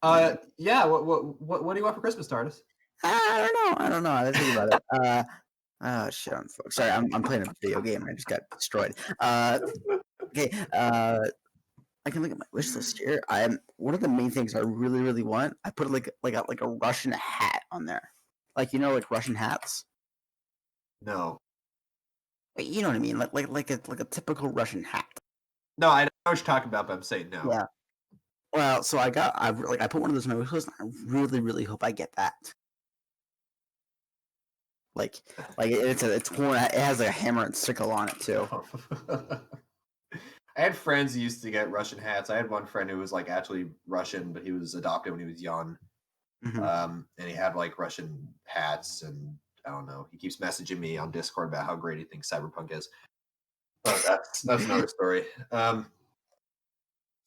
Yeah. What do you want for Christmas, TARDIS? I don't know. I didn't think about it. Oh shit! Sorry, I'm playing a video game. I just got destroyed. Okay. I can look at my wish list here. I'm one of the main things I really, really want. I put like a Russian hat on there, like like Russian hats. No. But you know what I mean, like a typical Russian hat. No, I know what you're talking about, but I'm saying no. Yeah. Well, so I put one of those on my wish list. And I really, really hope I get that. Like it's horn. It has like a hammer and sickle on it too. I had friends who used to get Russian hats. I had one friend who was like actually Russian, but he was adopted when he was young. And he had like Russian hats, and I don't know. He keeps messaging me on Discord about how great he thinks Cyberpunk is. But that's another story. I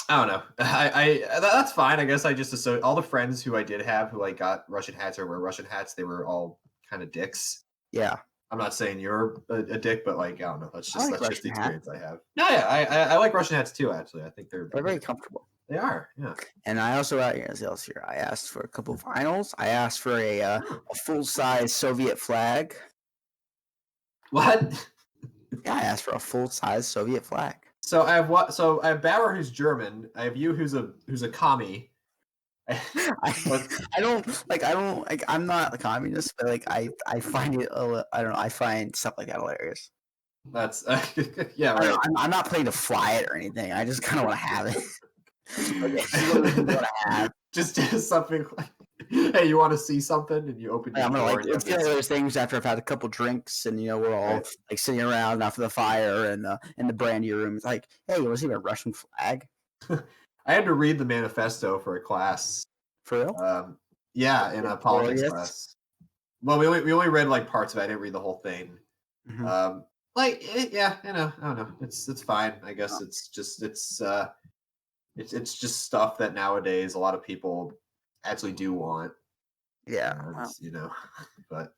don't know. That's fine. I guess I just all the friends who I did have who like got Russian hats or wear Russian hats, they were all kind of dicks. Yeah. I'm not saying you're a dick, but like I don't know. That's just the experience I have. No, yeah, I like Russian hats too. Actually, I think they're very comfortable. They are, yeah. And I also here. I asked for a couple of vinyls. I asked for a full size Soviet flag. What? Yeah, I asked for a full size Soviet flag. So I have what? So I have Bauer, who's German. I have you, who's a commie. I'm not a communist, but like I find it I don't know. I find stuff like that hilarious. That's yeah, right. I'm not playing to fly it or anything. I just kind of want to have it. What I have. Just something like, hey, you want to see something, and you open. I'm gonna like it's one of those things after I've had a couple drinks, and we're all like sitting around after the fire and in the brandy room. It's like, hey, you want to see my Russian flag? I had to read the manifesto for a class. For real? Yeah, in a politics class. Well, we only read like parts of it. I didn't read the whole thing. Mm-hmm. Yeah, I don't know. It's fine. I guess it's just stuff that nowadays a lot of people actually do want. Yeah, but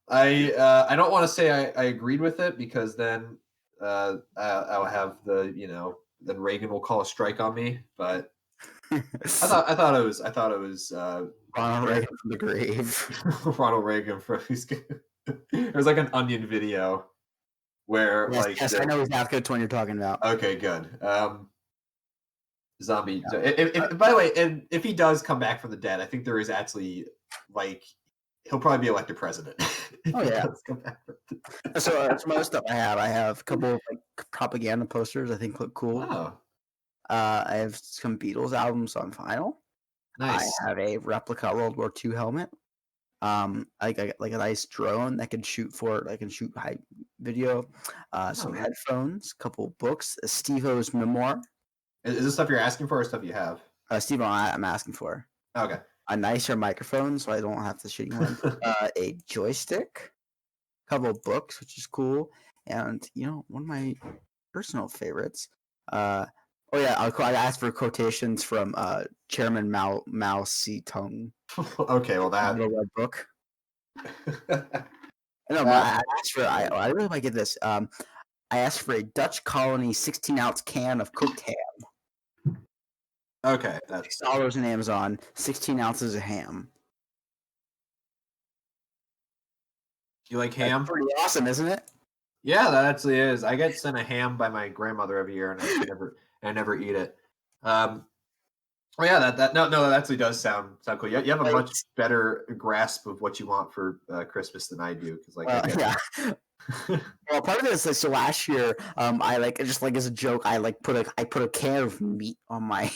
I don't want to say I agreed with it because then I'll have then Reagan will call a strike on me. But I thought it was Ronald Reagan from the grave. Ronald Reagan from there's like an Onion video where yes, I know exactly which one you're talking about. Okay, good. Zombie. Yeah. If by the way, and if he does come back from the dead, I think there is actually he'll probably be elected president. Oh yeah. So some other stuff I have a couple of propaganda posters I think look cool. Oh. I have some Beatles albums on vinyl. Nice. I have a replica World War II helmet. I got like a nice drone that can shoot high video. Some headphones, a couple books, a Steve-O's memoir. Is this stuff you're asking for or stuff you have? Steve-O, I'm asking for. Okay. A nicer microphone so I don't have to shitty one. A joystick, a couple of books, which is cool, and one of my personal favorites. I asked for quotations from Chairman Mao Zedong. Okay, well that little red book. I asked for. I really might get this. I asked for a Dutch Colony 16-ounce can of cooked ham. Okay, that's $6 on Amazon. 16 ounces of ham. You like ham? That's pretty awesome, isn't it? Yeah, that actually is. I get sent a ham by my grandmother every year, and I never eat it. That actually does sound cool. You have a much better grasp of what you want for Christmas than I do, because Well, part of it is so last year, I just as a joke, I put a can of meat on my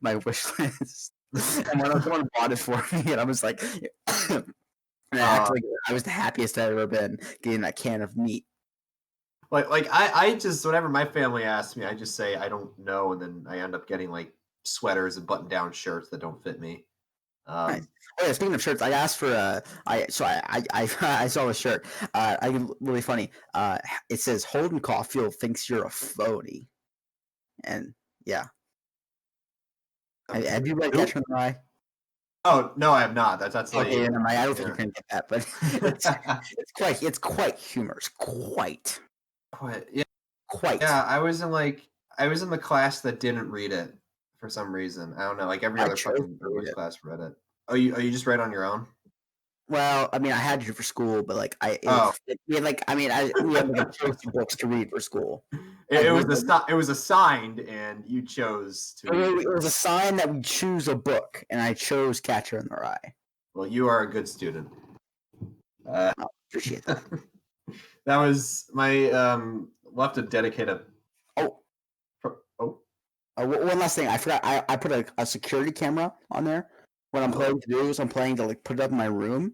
my wish list. And when someone bought it for me, and I was like, and I acted like I was the happiest I've ever been getting that can of meat. Like I just whenever my family asks me, I just say I don't know, and then I end up getting like sweaters and button-down shirts that don't fit me. Nice. Oh yeah, speaking of shirts, I asked for I saw a shirt. Really funny. It says Holden Caulfield thinks you're a phony, and yeah. Have you read Catcher in the Rye? Oh no, I have not. That's like Okay, never mind. I don't think yeah. you're gonna get that, but it's quite humorous. Quite. What? Yeah, Quite. yeah. I was in the class that didn't read it for some reason. I don't know. Like every I other chose fucking to read English it. class read it. You just read on your own? Well, I mean, I had to for school, but like Oh, we had like I mean, we had like a choice of books to read for school. Like it was assigned, and you chose to read it. it was a sign that we choose a book, and I chose Catcher in the Rye. Well, you are a good student. Appreciate that. That was my we'll have to dedicate a Oh, oh one last thing. I forgot. I put a security camera on there when I'm playing to do. So I'm playing to like put it up in my room,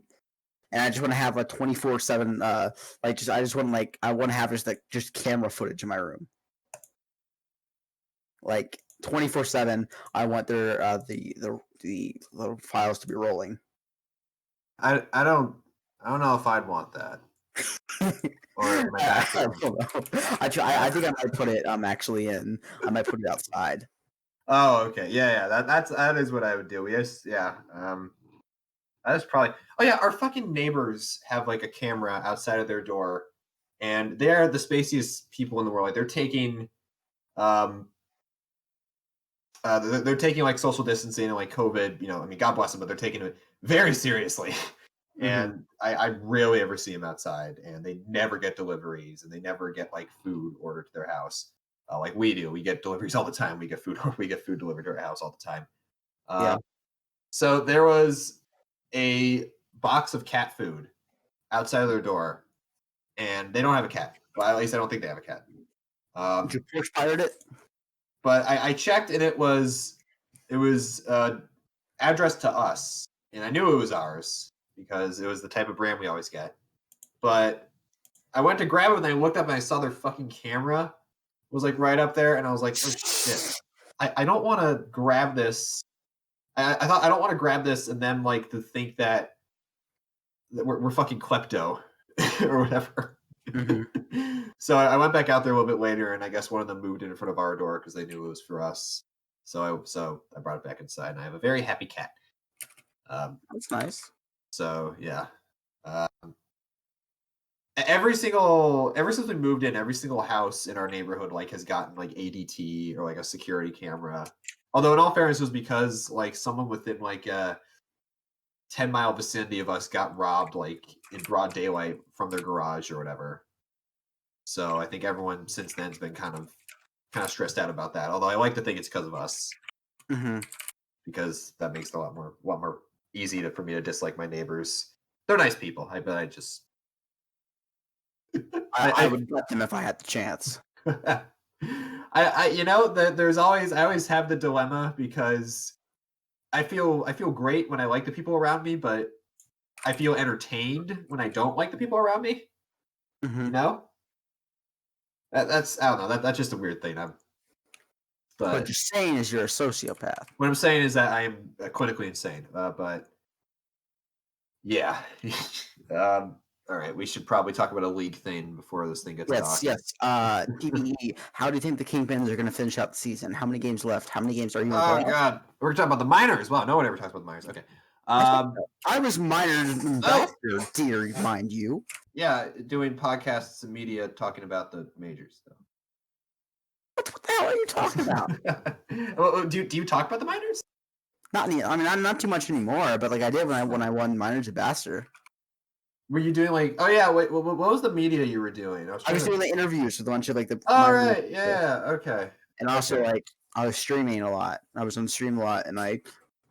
and I just want to have a 24/7. Like just I just want like I want to have just camera footage in my room. Like 24/7. I want their the little files to be rolling. I don't know if I'd want that. Or in my bathroom. I don't know. I think I might put it actually in. I might put it outside. Oh, okay. Yeah. That is what I would do. Yes, yeah. That is probably. Oh yeah, our fucking neighbors have like a camera outside of their door, and they're the spaciest people in the world. Like they're taking, they're taking like social distancing and like COVID. You know, I mean, God bless them, but they're taking it very seriously. And I rarely ever see them outside, and they never get deliveries, and they never get like food ordered to their house, like we do. We get deliveries all the time. We get food delivered to our house all the time. Yeah. So there was a box of cat food outside of their door, and they don't have a cat. Well, at least I don't think they have a cat. Did you push pirate it? But I checked, and it was addressed to us, and I knew it was ours because it was the type of brand we always get. But I went to grab it, and I looked up, and I saw their fucking camera was like right up there, and I was like, oh shit, I don't want to grab this. I thought I don't want to grab this and then like to think that we're fucking klepto or whatever. So I went back out there a little bit later, and I guess one of them moved in front of our door because they knew it was for us. So I brought it back inside, and I have a very happy cat. That's nice. So yeah, ever since we moved in, every single house in our neighborhood like has gotten like ADT or like a security camera. Although in all fairness, it was because like someone within like a 10-mile vicinity of us got robbed like in broad daylight from their garage or whatever. So I think everyone since then's been kind of stressed out about that. Although I like to think it's because of us, because that makes it a lot more easy for me to dislike my neighbors. They're nice people. I bet I just I would let them if I had the chance. I you know I always have the dilemma because I feel great when I like the people around me, but I feel entertained when I don't like the people around me. You know, that's I don't know. That's just a weird thing. But But you're saying is you're a sociopath. what I'm saying is that I am clinically insane. But yeah. All right, we should probably talk about a league thing before this thing gets dark. Yes. PvE. How do you think the Kingpins are going to finish out the season? How many games left? How many games are you? Oh God, we're talking about the minors. Wow, no one ever talks about the minors. Okay. I was minors ambassador, dear, mind you. Yeah, doing podcasts and media talking about the majors. So. What the hell are you talking about? do you talk about the minors? Not not too much anymore, but like I did when I won minors ambassador. Were you doing like? Oh yeah, wait. What was the media you were doing? I was doing the interviews with a bunch of like the. Oh right, yeah, okay. And also like I was streaming a lot. I was on stream a lot, and I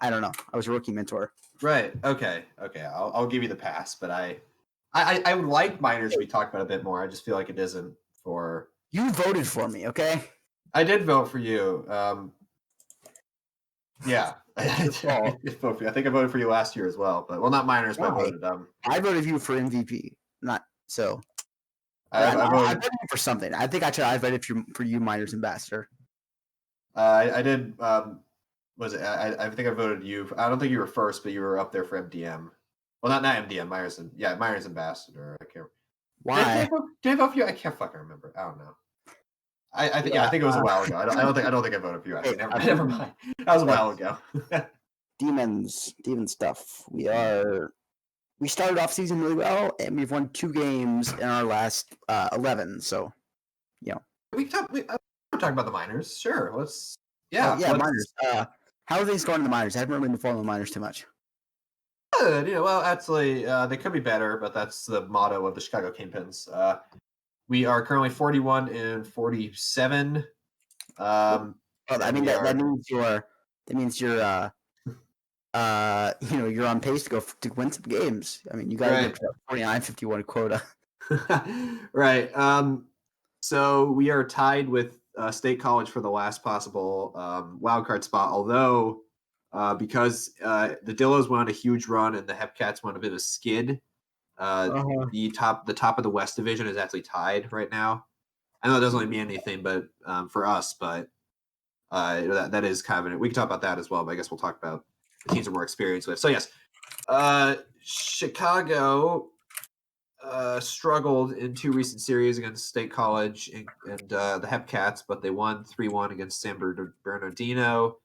don't know. I was a rookie mentor. Right. Okay. I'll give you the pass, but I would like minors to be talked about a bit more. I just feel like it isn't for. You voted for me, okay? I did vote for you. Yeah. It's your fault. I think I voted for you last year as well, but not minors, but I Why? voted. I voted you for MVP, not so. I I voted. voted you for something. I think I voted for you, Miners Ambassador. I did. Was it? I think I voted you. I don't think you were first, but you were up there for MDM. Well, not MDM. Myers Ambassador. I can't. Why? Did I vote for you? I can't fucking remember. I don't know. I think I think it was a while ago. I don't think I voted for you. Actually, never mind. That was a while ago. Demon stuff. We started off season really well, and we've won 2 games in our last 11. So, we can talk about the minors. Sure. Let's. yeah, Yeah. Miners. How are things going in the Miners? I haven't really been following the Miners too much. Good. Well, actually, they could be better, but that's the motto of the Chicago Kingpins. We are currently 41 and 47. I mean that means you're you're on pace to win some games. I mean, you got Right. your 49-51 quota. Right. So we are tied with State College for the last possible wild card spot. Although, because the Dillos went on a huge run and the Hepcats went a bit of a skid, the top of the West Division is actually tied right now. I know it doesn't really mean anything, but for us, but that is kind of we can talk about that as well. But I guess we'll talk about the teams we're more experienced with. So yes, Chicago struggled in 2 recent series against State College and the Hepcats, but they won 3-1 against San Bernardino,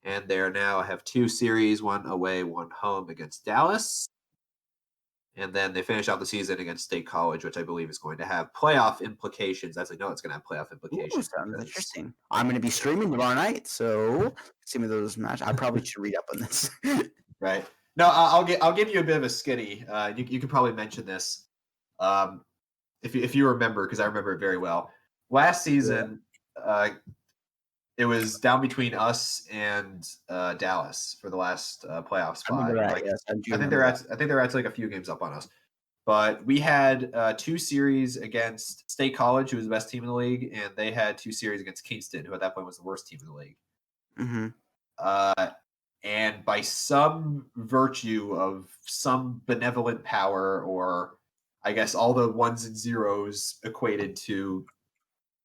and they now have 2 series, 1 away, 1 home against Dallas. And then they finish out the season against State College, which I believe is going to have playoff implications. As I know, it's going to have playoff implications. Sounds interesting. I'm going to be streaming tomorrow night, so see me those matches. I probably should read up on this. Right. No, I'll give you a bit of a skinny. You could probably mention this, if you remember, because I remember it very well. Last season, it was down between us and Dallas for the last playoff spot. I think they're actually like a few games up on us. But we had 2 series against State College, who was the best team in the league, and they had 2 series against Kingston, who at that point was the worst team in the league. Mm-hmm. And by some virtue of some benevolent power, or I guess all the ones and zeros equated to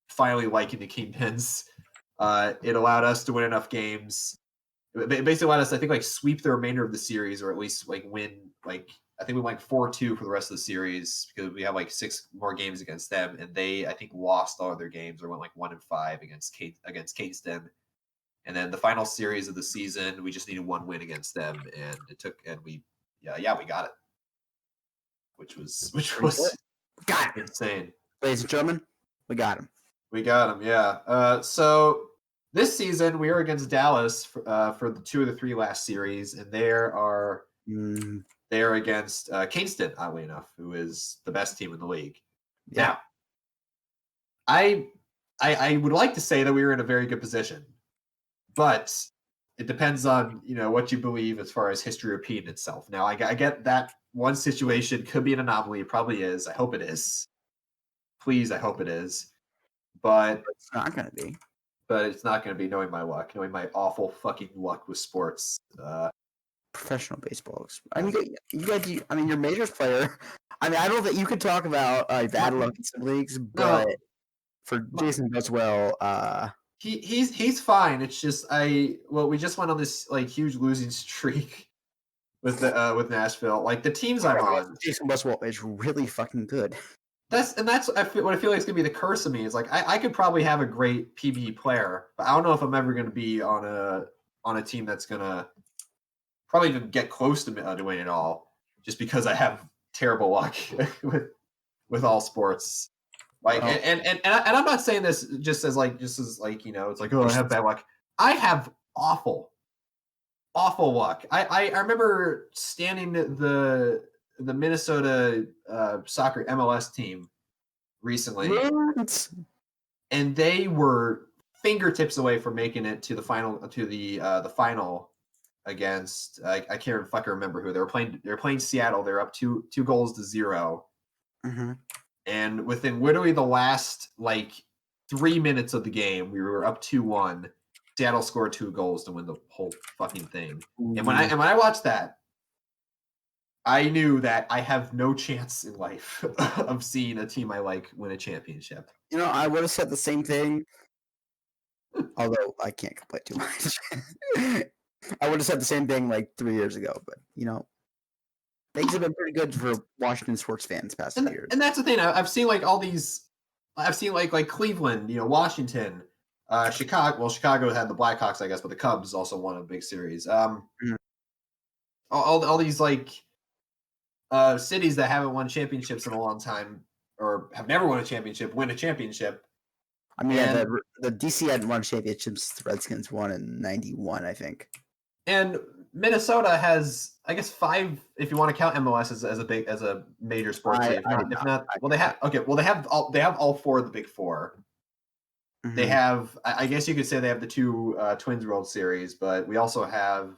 finally liking the Kingpins, it allowed us to win enough games. It basically allowed us, I think, like sweep the remainder of the series, or at least like win. Like I think we went 4-2 for the rest of the series because we have like 6 more games against them, and they I think lost all of their games or went like 1-5 against Kingston. And then the final series of the season, we just needed 1 win against them, and we got it, which was got insane. Ladies and gentlemen, we got him. We got him, yeah. So this season we are against Dallas for the 2 of the 3 last series, and they're against Kingston, oddly enough, who is the best team in the league. Yeah. Now, I would like to say that we were in a very good position, but it depends on what you believe as far as history repeating itself. Now, I get that one situation could be an anomaly. It probably is. I hope it is. Please, I hope it is. But it's not going to be. But it's not going to be, knowing my luck, knowing my awful fucking luck with sports. Professional baseball. I mean, your majors player. I mean, I don't think you could talk about bad luck in some leagues, but for Jason Buswell, he's fine. It's just we just went on this like huge losing streak with Nashville. Like the teams I'm on, Jason Buswell is really fucking good. That's what I feel like is gonna be the curse of me. Is like I could probably have a great PBE player, but I don't know if I'm ever gonna be on a team that's gonna probably even get close to doing it all, just because I have terrible luck with all sports. Like and I'm not saying this just as it's like I have bad luck. I have awful luck. I remember standing the Minnesota soccer MLS team recently, and they were fingertips away from making it to the final the final against I can't fucking remember who they were playing. They were playing Seattle. They're up 2-0. Mm-hmm. And within literally the last 3 minutes of the game, we were up 2-1. Seattle scored 2 goals to win the whole fucking thing. And when Mm. I watched that, I knew that I have no chance in life of seeing a team I like win a championship. You know, I would have said the same thing, although I can't complain too much. I would have said the same thing like 3 years ago, but you know, things have been pretty good for Washington sports fans past few years. And that's the thing. I've seen like all these. I've seen like Cleveland, Washington, Chicago. Well, Chicago had the Blackhawks, I guess, but the Cubs also won a big series. All these like cities that haven't won championships in a long time or have never won a championship win a championship. I mean, yeah, the DC hadn't won championships. The Redskins won in '91, I think. And Minnesota has, I guess, 5. If you want to count MLS as a major sports league. If not, well, they have they have all 4 of the big 4. Mm-hmm. They have, I guess you could say they have the 2 Twins World Series, but we also have,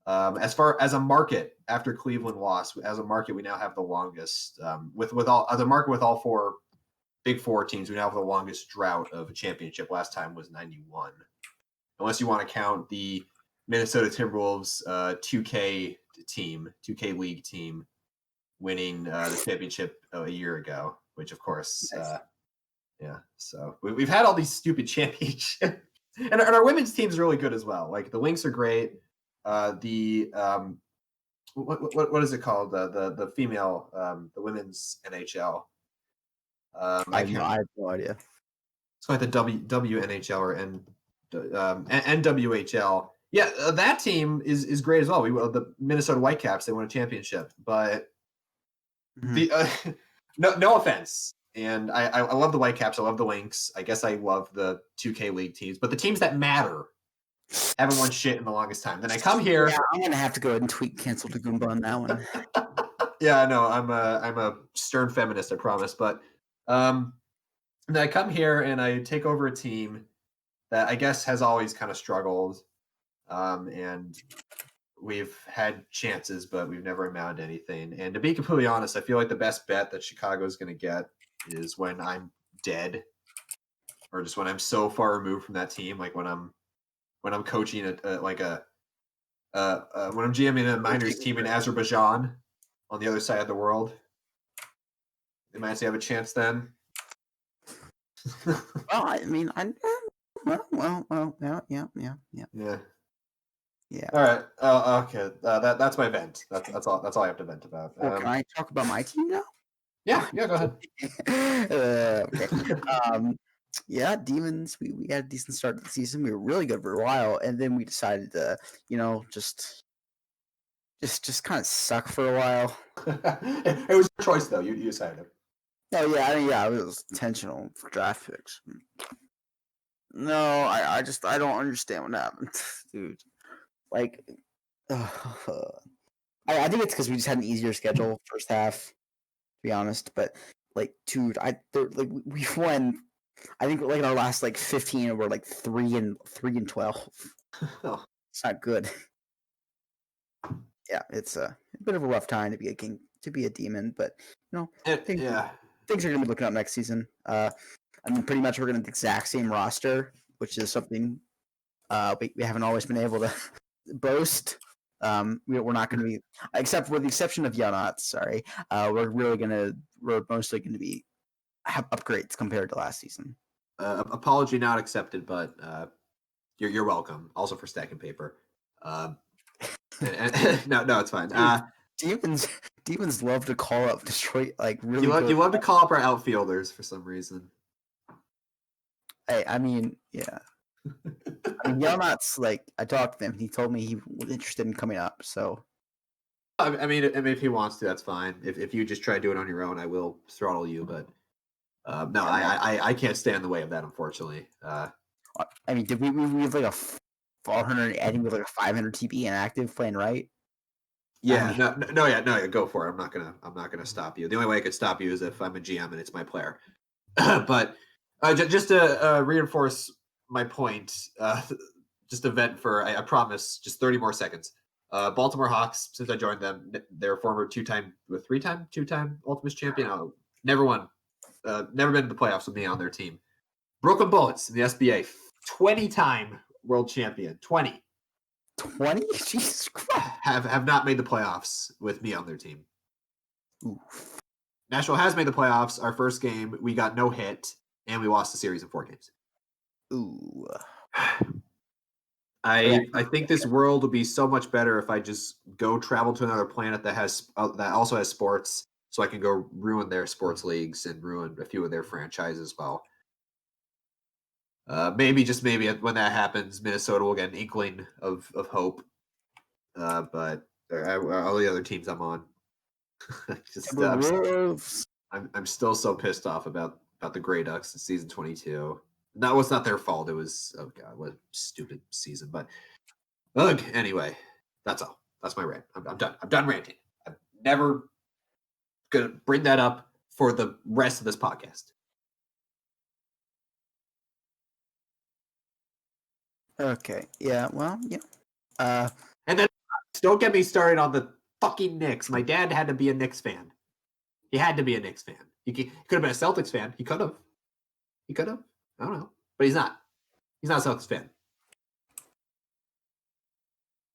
as far as a market after Cleveland lost, as a market we now have the longest with all as a market with all 4 big 4 teams. We now have the longest drought of a championship. Last time was '91, unless you want to count the Minnesota Timberwolves 2K league team winning the championship a year ago, which of course, yeah. So we've had all these stupid championships, and our women's team is really good as well. Like the Lynx are great. The what is it called? The female the women's NHL. I have no idea. It's like the WNHL or NWHL. Yeah, that team is great as well. The Minnesota Whitecaps, they won a championship, but the no offense, and I love the Whitecaps, I love the Lynx. I guess I love the 2K league teams, but the teams that matter haven't won shit in the longest time. Then I come here. Yeah, I'm gonna have to go ahead and tweet cancel Dagumpa on that one. Yeah, I know. I'm a stern feminist, I promise, but then I come here and I take over a team that I guess has always kind of struggled. And we've had chances, but we've never amounted to anything. And to be completely honest, I feel like the best bet that Chicago is going to get is when I'm dead, or just when I'm so far removed from that team, like when I'm coaching when I'm GMing a minors team in Azerbaijan on the other side of the world. They might say have a chance then. Well, I mean, yeah. Yeah. All right. Okay. That's my vent. That's all. That's all I have to vent about. Well, can I talk about my team now? Yeah. Go ahead. Okay. Yeah, Demons. We had a decent start to the season. We were really good for a while, and then we decided to, just kind of suck for a while. It was your choice, though. You decided it. Oh yeah, it was intentional for draft picks. No, I don't understand what happened, dude. Like, I think it's because we just had an easier schedule first half, to be honest. But like, dude, we won. I think like in our last 15, we're 3-12. Oh. It's not good. Yeah, it's a bit of a rough time to be a demon, but things are gonna be looking up next season. I mean, pretty much we're gonna have the exact same roster, which is something we haven't always been able to boast. We're not going to be, except with the exception of Yanot. Sorry, we're mostly going to have upgrades compared to last season. Apology not accepted, but you're welcome. Also for stacking paper. No, it's fine. Demons love to call up Detroit really. You love to call up our outfielders for some reason. I mean, yeah. I mean, Yelnat's I talked to him. He told me he was interested in coming up. So, I mean, if he wants to, that's fine. If you just try to do it on your own, I will throttle you. But no, I can't stand in the way of that, unfortunately. I mean, did we have a 400 adding with a 500 TP inactive playing right? Yeah, no, go for it. I'm not gonna stop you. The only way I could stop you is if I'm a GM and it's my player. But just to reinforce my point, just a vent for I promise just 30 more seconds. Baltimore Hawks, since I joined them, they're former two-time Ultimate champion. Never won, never been to the playoffs with me on their team. Brooklyn Bullets in the SBA, 20-time world champion. 20 20? Jesus Christ. have not made the playoffs with me on their team. Oof. Nashville has made the playoffs. Our first game, we got no hit, and we lost the series in 4 games. Ooh. I think this world would be so much better if I just go travel to another planet that also has sports, so I can go ruin their sports leagues and ruin a few of their franchises as well. Maybe when that happens, Minnesota will get an inkling of hope. But all the other teams I'm on, I'm still so pissed off about the Grey Ducks in season 22. That was not their fault. It was, oh god, what a stupid season. But look, anyway, that's all. That's my rant. I'm done. I'm done ranting. I'm never gonna bring that up for the rest of this podcast. Okay. Yeah. Well. Yeah. And then don't get me started on the fucking Knicks. My dad had to be a Knicks fan. He had to be a Knicks fan. He could have been a Celtics fan. He could have. I don't know. But he's not. He's not a Celtics fan.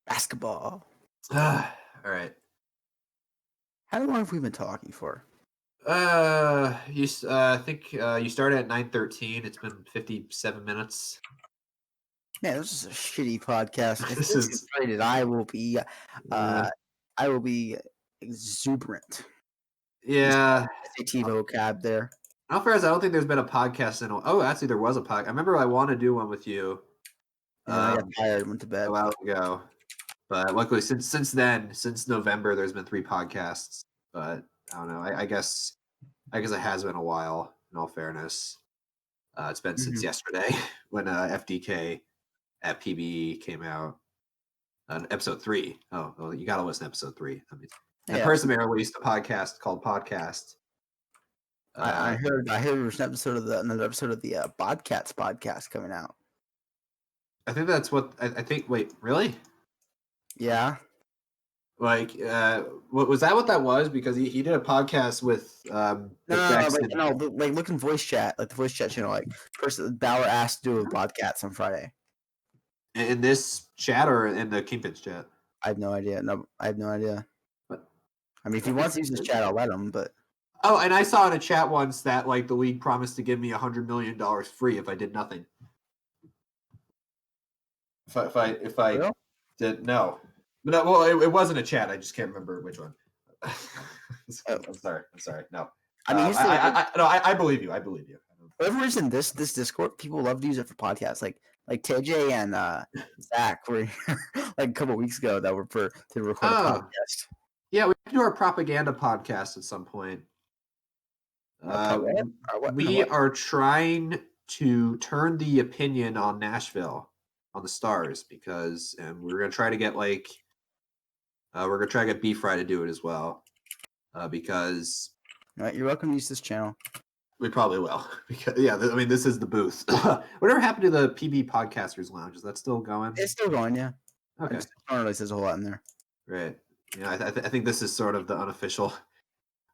Basketball. All right. How long have we been talking for? I think you started at 9:13. It's been 57 minutes. Man, this is a shitty podcast. If this is rated, I will be exuberant. Yeah. SAT vocab there. How far as I don't think there's been a podcast in actually there was a podcast. I remember I wanted to do one with you. And I got tired and went to bed a while ago. But luckily since then, since November, there's been 3 podcasts. But I don't know. I guess it has been a while, in all fairness. It's been since yesterday when FDK at PBE came out. Episode 3. Oh, well, you got to listen to episode 3. I mean, and Persever released a podcast called Podcast. I heard there's another episode of the Bodcats podcast coming out. I think that's what I think. Wait, really? Yeah. Like, was that what that was? Because he did a podcast with like look in voice chat, like the voice chat channel. Like, person Bauer asked to do a podcast on Friday. In this chat or in the Kingpins chat? I have no idea. No, I have no idea. But I mean, if he wants to use his chat, I'll let him. But and I saw in a chat once that like the league promised to give me $100 million free if I did nothing. If I Real? did no. No, well, it wasn't a chat. I just can't remember which one. I'm sorry. No. I mean, I believe you. I believe you. For whatever reason, this Discord, people love to use it for podcasts. Like TJ and Zach were here like a couple of weeks ago to record a podcast. Yeah, we can do our propaganda podcast at some point. We are trying to turn the opinion on Nashville, on the Stars, because we're gonna try to get B-Fry to do it as well, because all right, you're welcome to use this channel. We probably will, because I mean this is the booth. Whatever happened to the PB Podcasters Lounge? Is that still going? It's still going, yeah. Okay. I don't really says a whole lot in there. Right. Yeah, I think this is sort of the unofficial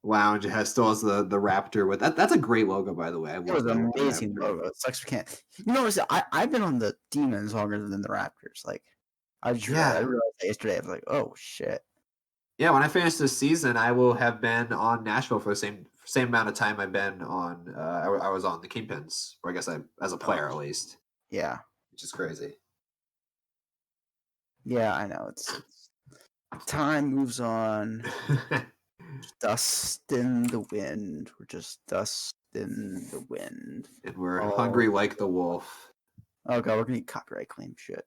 lounge. It still has the Raptor with that. That's a great logo, by the way. It was an amazing logo. It sucks we can't. You know, I've been on the Demons longer than the Raptors. Like, I realized that yesterday. I was like, oh shit. Yeah, when I finish this season, I will have been on Nashville for the same amount of time I've been on. I was on the Kingpins, or I guess as a player at least. Yeah, which is crazy. Yeah, I know. It's time moves on. Dust in the wind. We're just dust in the wind. And we're hungry like the wolf. Oh god, we're gonna eat copyright claim shit.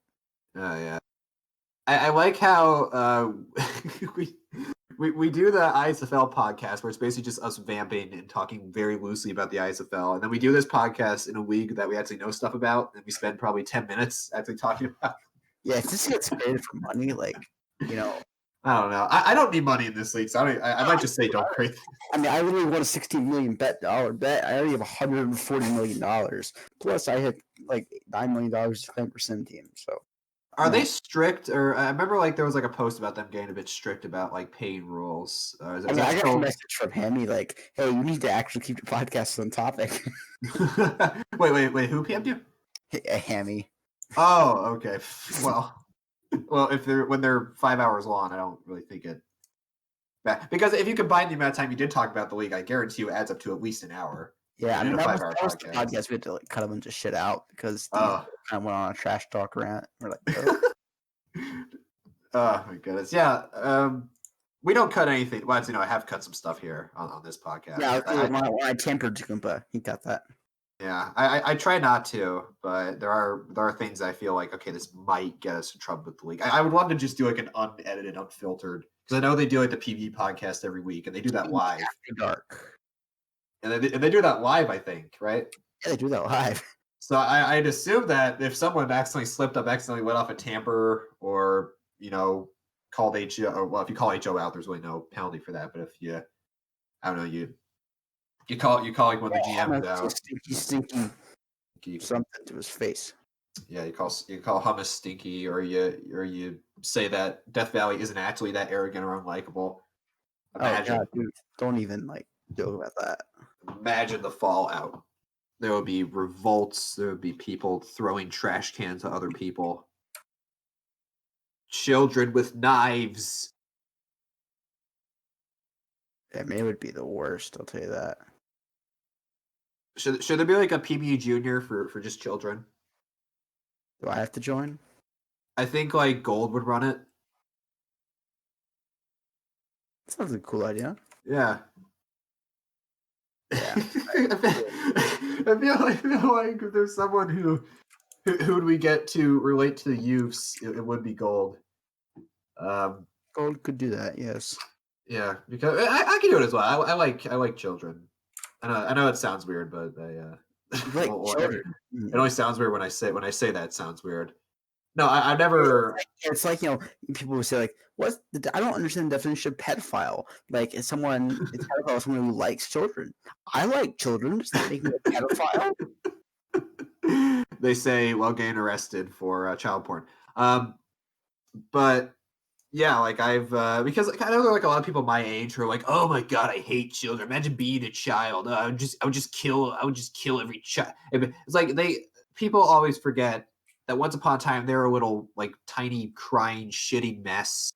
Oh yeah. I like how we do the ISFL podcast where it's basically just us vamping and talking very loosely about the ISFL, and then we do this podcast in a league that we actually know stuff about, and we spend probably 10 minutes actually talking about. Yeah, if this gets created for money, like, you know. I don't know. I don't need money in this league, so I might just say don't create. I mean, I literally won a $16 million bet. I already have $140 million. Plus, I had like $9 million to claim for Sim team. So, are they strict? Or I remember like there was like a post about them getting a bit strict about like paying rules. I got a message from Hammy like, "Hey, you need to actually keep your podcast on topic." wait. Who PM'd you? Hammy. Oh, okay. Well, if when they're 5 hours long, I don't really think it. Because if you combine the amount of time you did talk about the league, I guarantee you it adds up to at least an hour. Yeah, I In mean a that 5 hour was the podcast. podcast. We had to like cut a bunch of shit out because Steve Oh. kind of went on a trash talk rant. We're like, oh. Oh my goodness. Yeah. We don't cut anything. Well, I have cut some stuff here on this podcast. Yeah, when I tampered Dagumpa, he got that. Yeah, I try not to, but there are things I feel like, okay, this might get us in trouble with the league. I would love to just do like an unedited, unfiltered, because I know they do like the PV podcast every week, and they do that live. After dark. And they do that live, I think, right? Yeah, they do that live. So I'd assume that if someone accidentally slipped up, accidentally went off a tamper, or called HO, or well, if you call HO out, there's really no penalty for that. But if you, I don't know, you call like one of the GMs out, Stinky something to his face. Yeah, you call Hummus stinky, or you say that Death Valley isn't actually that arrogant or unlikable. Imagine, oh God, dude, don't even like joke about that. Imagine the fallout. There would be revolts. There would be people throwing trash cans at other people. Children with knives. I mean, it would be the worst. I'll tell you that. Should there be like a PBU Junior for just children? Do I have to join? I think like Gold would run it. Sounds like a cool idea. Yeah. Yeah. I feel like if there's someone who would we get to relate to the youths, it would be Gold. Gold could do that, yes. Yeah, because I can do it as well. I like children. I know it sounds weird, but children. It only sounds weird when I say that. It sounds weird. No, I never. It's like people would say like, "What? I don't understand the definition of pedophile." Like, it's pedophile is someone who likes children. I like children. Does that make me a pedophile? They say while getting arrested for child porn. But yeah, like I've because I know there are like a lot of people my age who are like, "Oh my god, I hate children. Imagine being a child. I would just kill every child." It's like people always forget that once upon a time they were a little like tiny crying shitty mess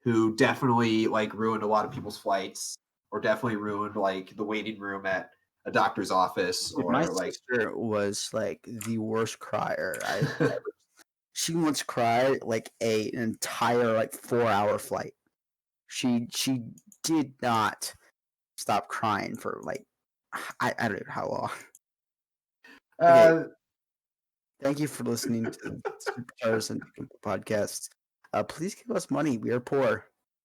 who definitely like ruined a lot of people's flights, or definitely ruined like the waiting room at a doctor's office. Or my like sister was like the worst crier I ever. She once cried like an entire like 4-hour flight. She did not stop crying for like I don't know how long. Okay. Thank you for listening to the SuperTardis and podcast. Please give us money. We are poor.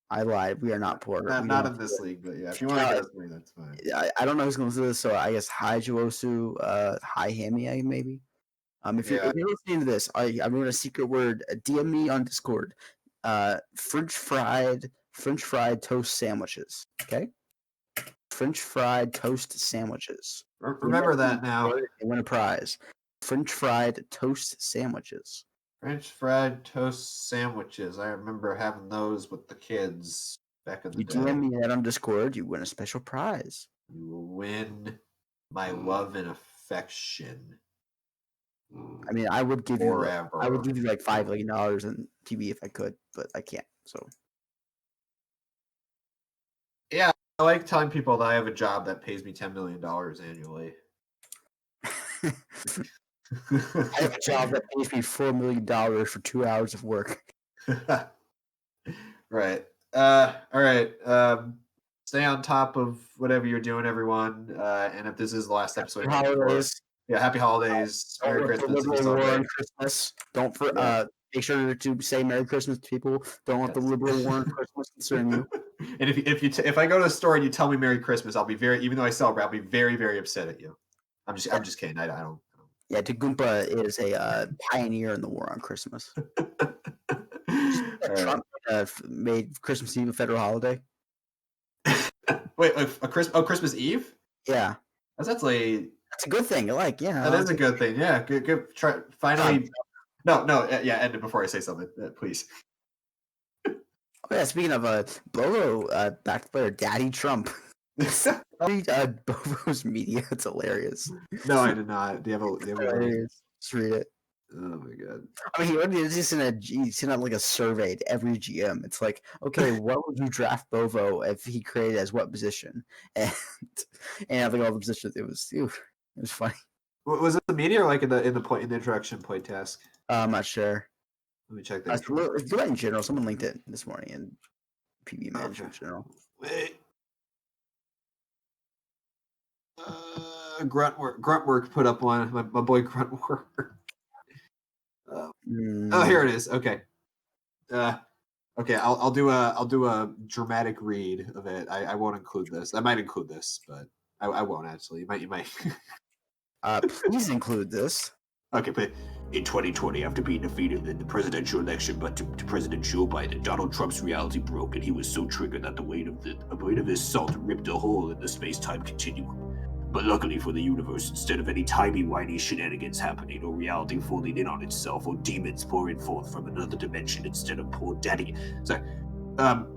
I lied. We are not poor. Not in this league, but yeah, if you want to give us money, that's fine. I don't know who's going to do this, so I guess hi Josu, hi Hammy, maybe. If you're listening to this, I'm going to secret word. DM me on Discord. French fried toast sandwiches. Okay. French fried toast sandwiches. Remember that now. They win a prize. French fried toast sandwiches. French fried toast sandwiches. I remember having those with the kids back in the day. You DM me that on Discord, you win a special prize. You will win my love and affection. I mean, I would give forever. you like $5 million in TV if I could, but I can't. So. Yeah, I like telling people that I have a job that pays me $10 million annually. I have a job that pays me $4 million for 2 hours of work. Right. All right. Stay on top of whatever you're doing, everyone. And if this is the last episode, happy holidays. Happy holidays. Merry Christmas. Christmas. Don't make sure to say Merry Christmas to people. Don't let the liberal war on Christmas concern you. And if I go to the store and you tell me Merry Christmas, I'll be even though I celebrate, I'll be very, very upset at you. I'm just kidding. I don't. Yeah, Dagumpa is a pioneer in the war on Christmas. Trump made Christmas Eve a federal holiday. Wait, Christmas Eve? Yeah, that's a good thing. That is a good thing. Yeah, good. Try finally. No, yeah. End it before I say something, please. Oh yeah, speaking of Bobo, back player Daddy Trump. Bobo's media. It's hilarious. No, I did not. Do you have a hilarious. Just read it. Oh my god. I mean, he already did this he sent out like a survey to every GM. It's like, okay, what would you draft Bovo if he created as what position? And I think all the positions. It was funny. Was it the media or like in the introduction point task? I'm not sure. Let me check Let's that. do that in general. Someone linked it this morning in PB Manager in general. Wait. Gruntwork put up one. My boy Gruntwork. Oh, here it is. Okay. Okay. I'll do a dramatic read of it. I won't include this. I might include this, but I won't actually. You might. Please include this. Okay, but in 2020, after being defeated in the presidential election to President Joe Biden, Donald Trump's reality broke, and he was so triggered that the weight of his salt ripped a hole in the space-time continuum. But luckily for the universe, instead of any timey-wimey shenanigans happening, or reality folding in on itself, or demons pouring forth from another dimension instead of poor daddy. Sorry, I'm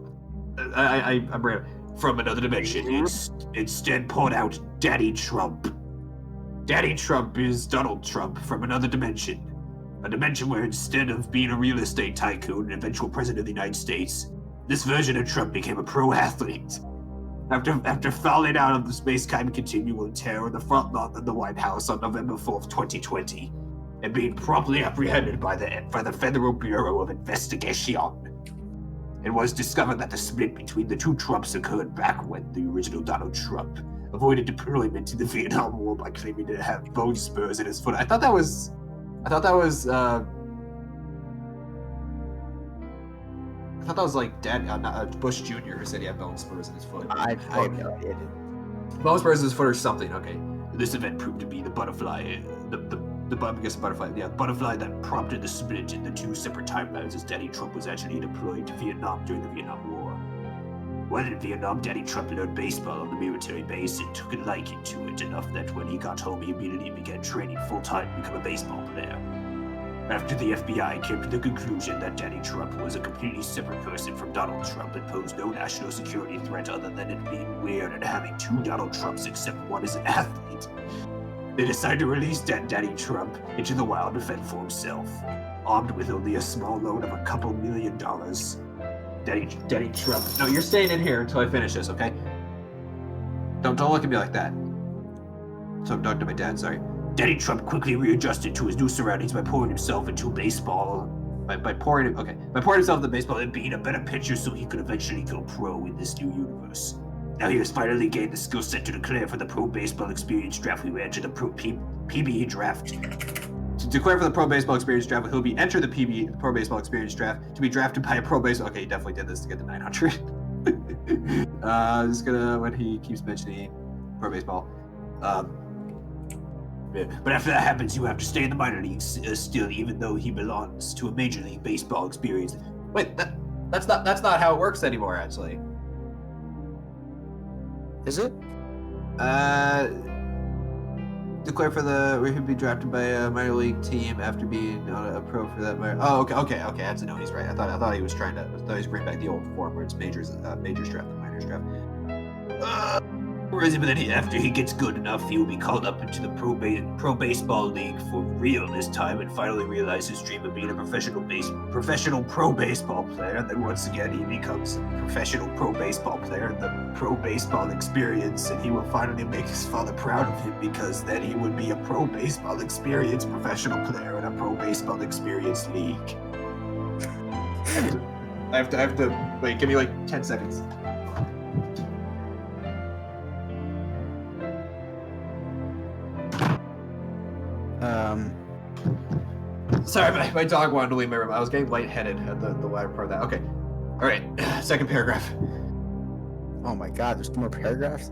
right. From another dimension, instead poured out Daddy Trump. Daddy Trump is Donald Trump from another dimension. A dimension where instead of being a real estate tycoon and eventual president of the United States, this version of Trump became a pro athlete. After falling out of the space-time continuum terror in the front lawn of the White House on November 4th, 2020, and being promptly apprehended by the Federal Bureau of Investigation, it was discovered that the split between the two Trumps occurred back when the original Donald Trump avoided deployment to the Vietnam War by claiming to have bone spurs in his foot. I thought that was like Bush Jr. who said he had bone spurs in his foot. I have no idea. Bone spurs in his foot or something. Okay, this event proved to be the butterfly, butterfly that prompted the split in the two separate timelines, as Daddy Trump was actually deployed to Vietnam during the Vietnam War. While in Vietnam, Daddy Trump learned baseball on the military base and took a liking to it enough that when he got home, he immediately began training full-time to become a baseball player. After the FBI came to the conclusion that Daddy Trump was a completely separate person from Donald Trump and posed no national security threat other than it being weird and having two Donald Trumps except one is an athlete, they decided to release Daddy Trump into the wild to fend for himself, armed with only a small loan of a couple $1 million. Daddy Trump. No, you're staying in here until I finish this, okay? Don't look at me like that. So I'm talking to my dad, sorry. Daddy Trump quickly readjusted to his new surroundings by pouring himself into baseball. By pouring himself into baseball and being a better pitcher so he could eventually go pro in this new universe. Now he has finally gained the skill set to declare for the Pro Baseball Experience Draft. We will enter the PBE Draft. To declare for the Pro Baseball Experience Draft, he'll be enter the Pro Baseball Experience Draft to be drafted by a Pro Baseball. Okay, he definitely did this to get the 900. Just gonna when he keeps mentioning Pro Baseball. But after that happens, you have to stay in the minor leagues still, even though he belongs to a Major League Baseball experience. Wait, that's not how it works anymore. Actually, is it? Declare for where he'd be drafted by a minor league team after being a pro for that minor. Oh, okay. I had to know he's right. I thought he was trying to. I thought he was bringing back the old form where it's majors draft and minors draft. But then after he gets good enough, he will be called up into the pro baseball league for real this time, and finally realize his dream of being a professional pro baseball player. And then once again, he becomes a professional pro baseball player in the pro baseball experience, and he will finally make his father proud of him, because then he would be a pro baseball experience professional player in a pro baseball experience league. I have to wait. Give me like 10 seconds. Sorry, my dog wanted to leave my room. I was getting lightheaded at the latter part of that. Okay. All right. Second paragraph. Oh my God, there's more paragraphs?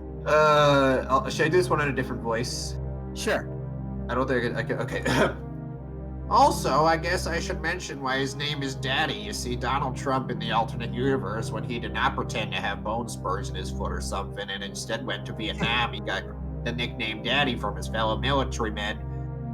Should I do this one in a different voice? Sure. I don't think I can. Okay. Also, I guess I should mention why his name is Daddy. You see, Donald Trump in the alternate universe, when he did not pretend to have bone spurs in his foot or something, and instead went to Vietnam, he got the nickname Daddy from his fellow military men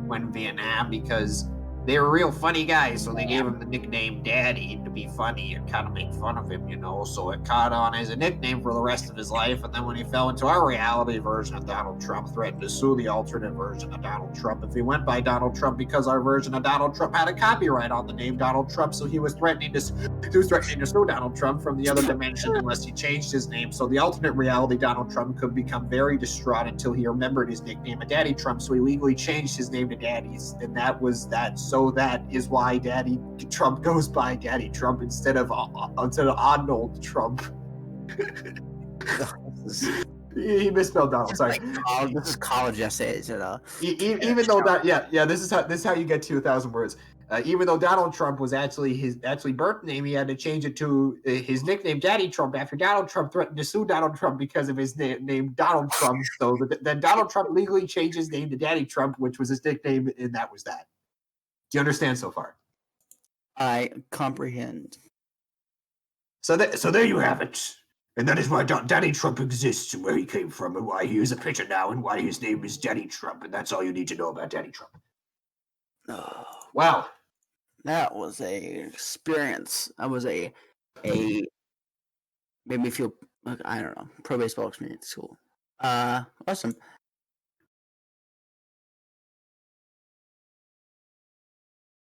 when in Vietnam, because they were real funny guys, so they gave him the nickname Daddy to be funny and kind of make fun of him, So it caught on as a nickname for the rest of his life. And then when he fell into our reality version of Donald Trump, threatened to sue the alternate version of Donald Trump if he went by Donald Trump because our version of Donald Trump had a copyright on the name Donald Trump. So he was threatening to sue Donald Trump from the other dimension unless he changed his name. So the alternate reality Donald Trump could become very distraught until he remembered his nickname of Daddy Trump. So he legally changed his name to Daddy's, and that was that. So that is why Daddy Trump goes by Daddy Trump instead of Donald Trump. He misspelled Donald. Sorry. This is college essays, Even though that, this is how you get to 1,000 words. Even though Donald Trump was actually his birth name, he had to change it to his nickname Daddy Trump after Donald Trump threatened to sue Donald Trump because of his name Donald Trump. So then Donald Trump legally changed his name to Daddy Trump, which was his nickname, and that was that. Do you understand so far? I comprehend. So there you have it. And that is why Daddy Trump exists and where he came from and why he is a picture now and why his name is Daddy Trump. And that's all you need to know about Daddy Trump. Oh, wow. That was a experience. That was a made me feel like, I don't know, pro baseball experience. Cool. Awesome.